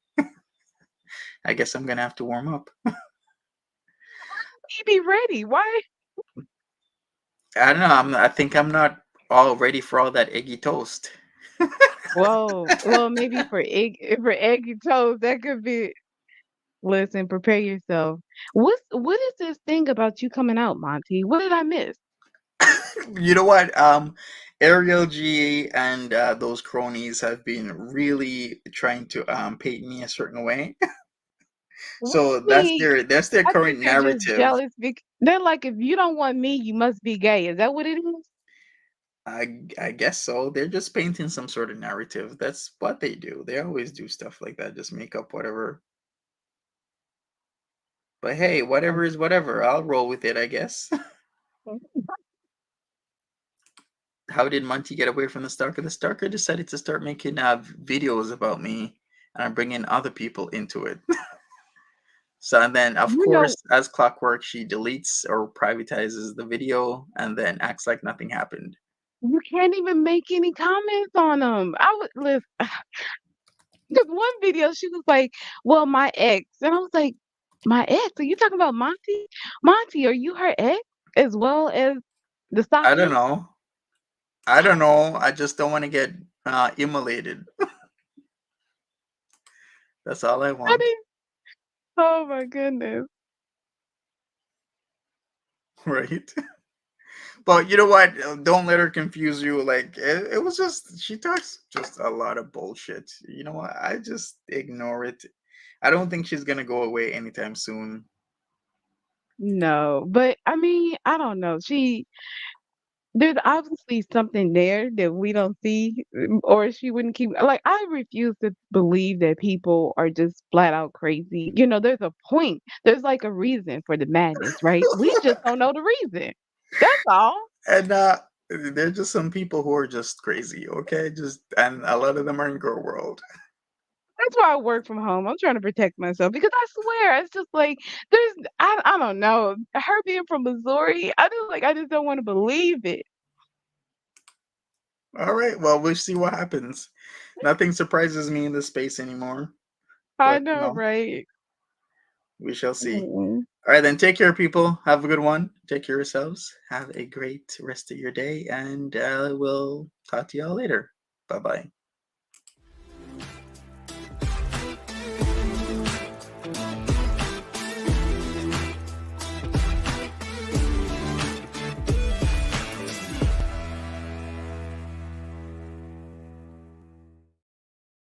S1: I guess I'm gonna have to warm up.
S7: You be ready. Why?
S1: I don't know. I think I'm not all ready for all that eggy toast.
S7: Well, maybe for eggy toast, that could be. Listen, prepare yourself. What is this thing about you coming out, Monty? What did I miss?
S1: You know what? Ariel G and those cronies have been really trying to paint me a certain way.
S7: Well,
S1: So
S7: I mean,
S1: that's their
S7: I think
S1: current
S7: they're just
S1: narrative.
S7: jealous because they're like, if you don't want me, you must be gay. Is that what it is?
S1: I guess so. They're just painting some sort of narrative. That's what they do. They always do stuff like that. Just make up whatever. But hey, whatever is whatever. I'll roll with it, I guess. How did Monty get away from the stalker? The stalker decided to start making videos about me and bringing other people into it. So, and then, of
S7: You know,
S1: course, as clockwork, she deletes or privatizes the video and then acts like nothing happened.
S7: you can't even make any comments on them. I would listen. Because one video, she was like, "Well, my ex," and I was like, "My ex? Are you talking about Monty? Monty, are you her ex as well as the
S1: I don't
S7: stalker?"
S1: know. I don't know. I just don't want to get immolated. That's all I
S7: I
S1: want.
S7: didn't. Oh my goodness.
S1: Right? But you know what? Don't let her confuse you. Like it was just she talks just a lot of bullshit. You know what? I just ignore it. I don't think she's gonna go away anytime soon.
S7: No, but I mean, I don't know. There's obviously something there that we don't see, or she wouldn't keep. Like, I refuse to believe that people are just flat out crazy. There's a point. There's like a reason for the madness, right? We just don't know the reason. That's all.
S1: And there's just some people who are just crazy, okay? Just and a lot of them are in girl world.
S7: That's why I work from home. I'm trying to protect myself because I swear it's just like I don't know. Her being from Missouri, I just don't want to believe it.
S1: All right, well we'll see what happens. Nothing surprises me in this space anymore.
S7: I
S1: But
S7: know, right?
S1: we shall see.
S7: Mm.
S1: All right, then take care, people. Have a good one. Take care of yourselves. Have a great rest of your day, and we'll talk to y'all later. Bye bye.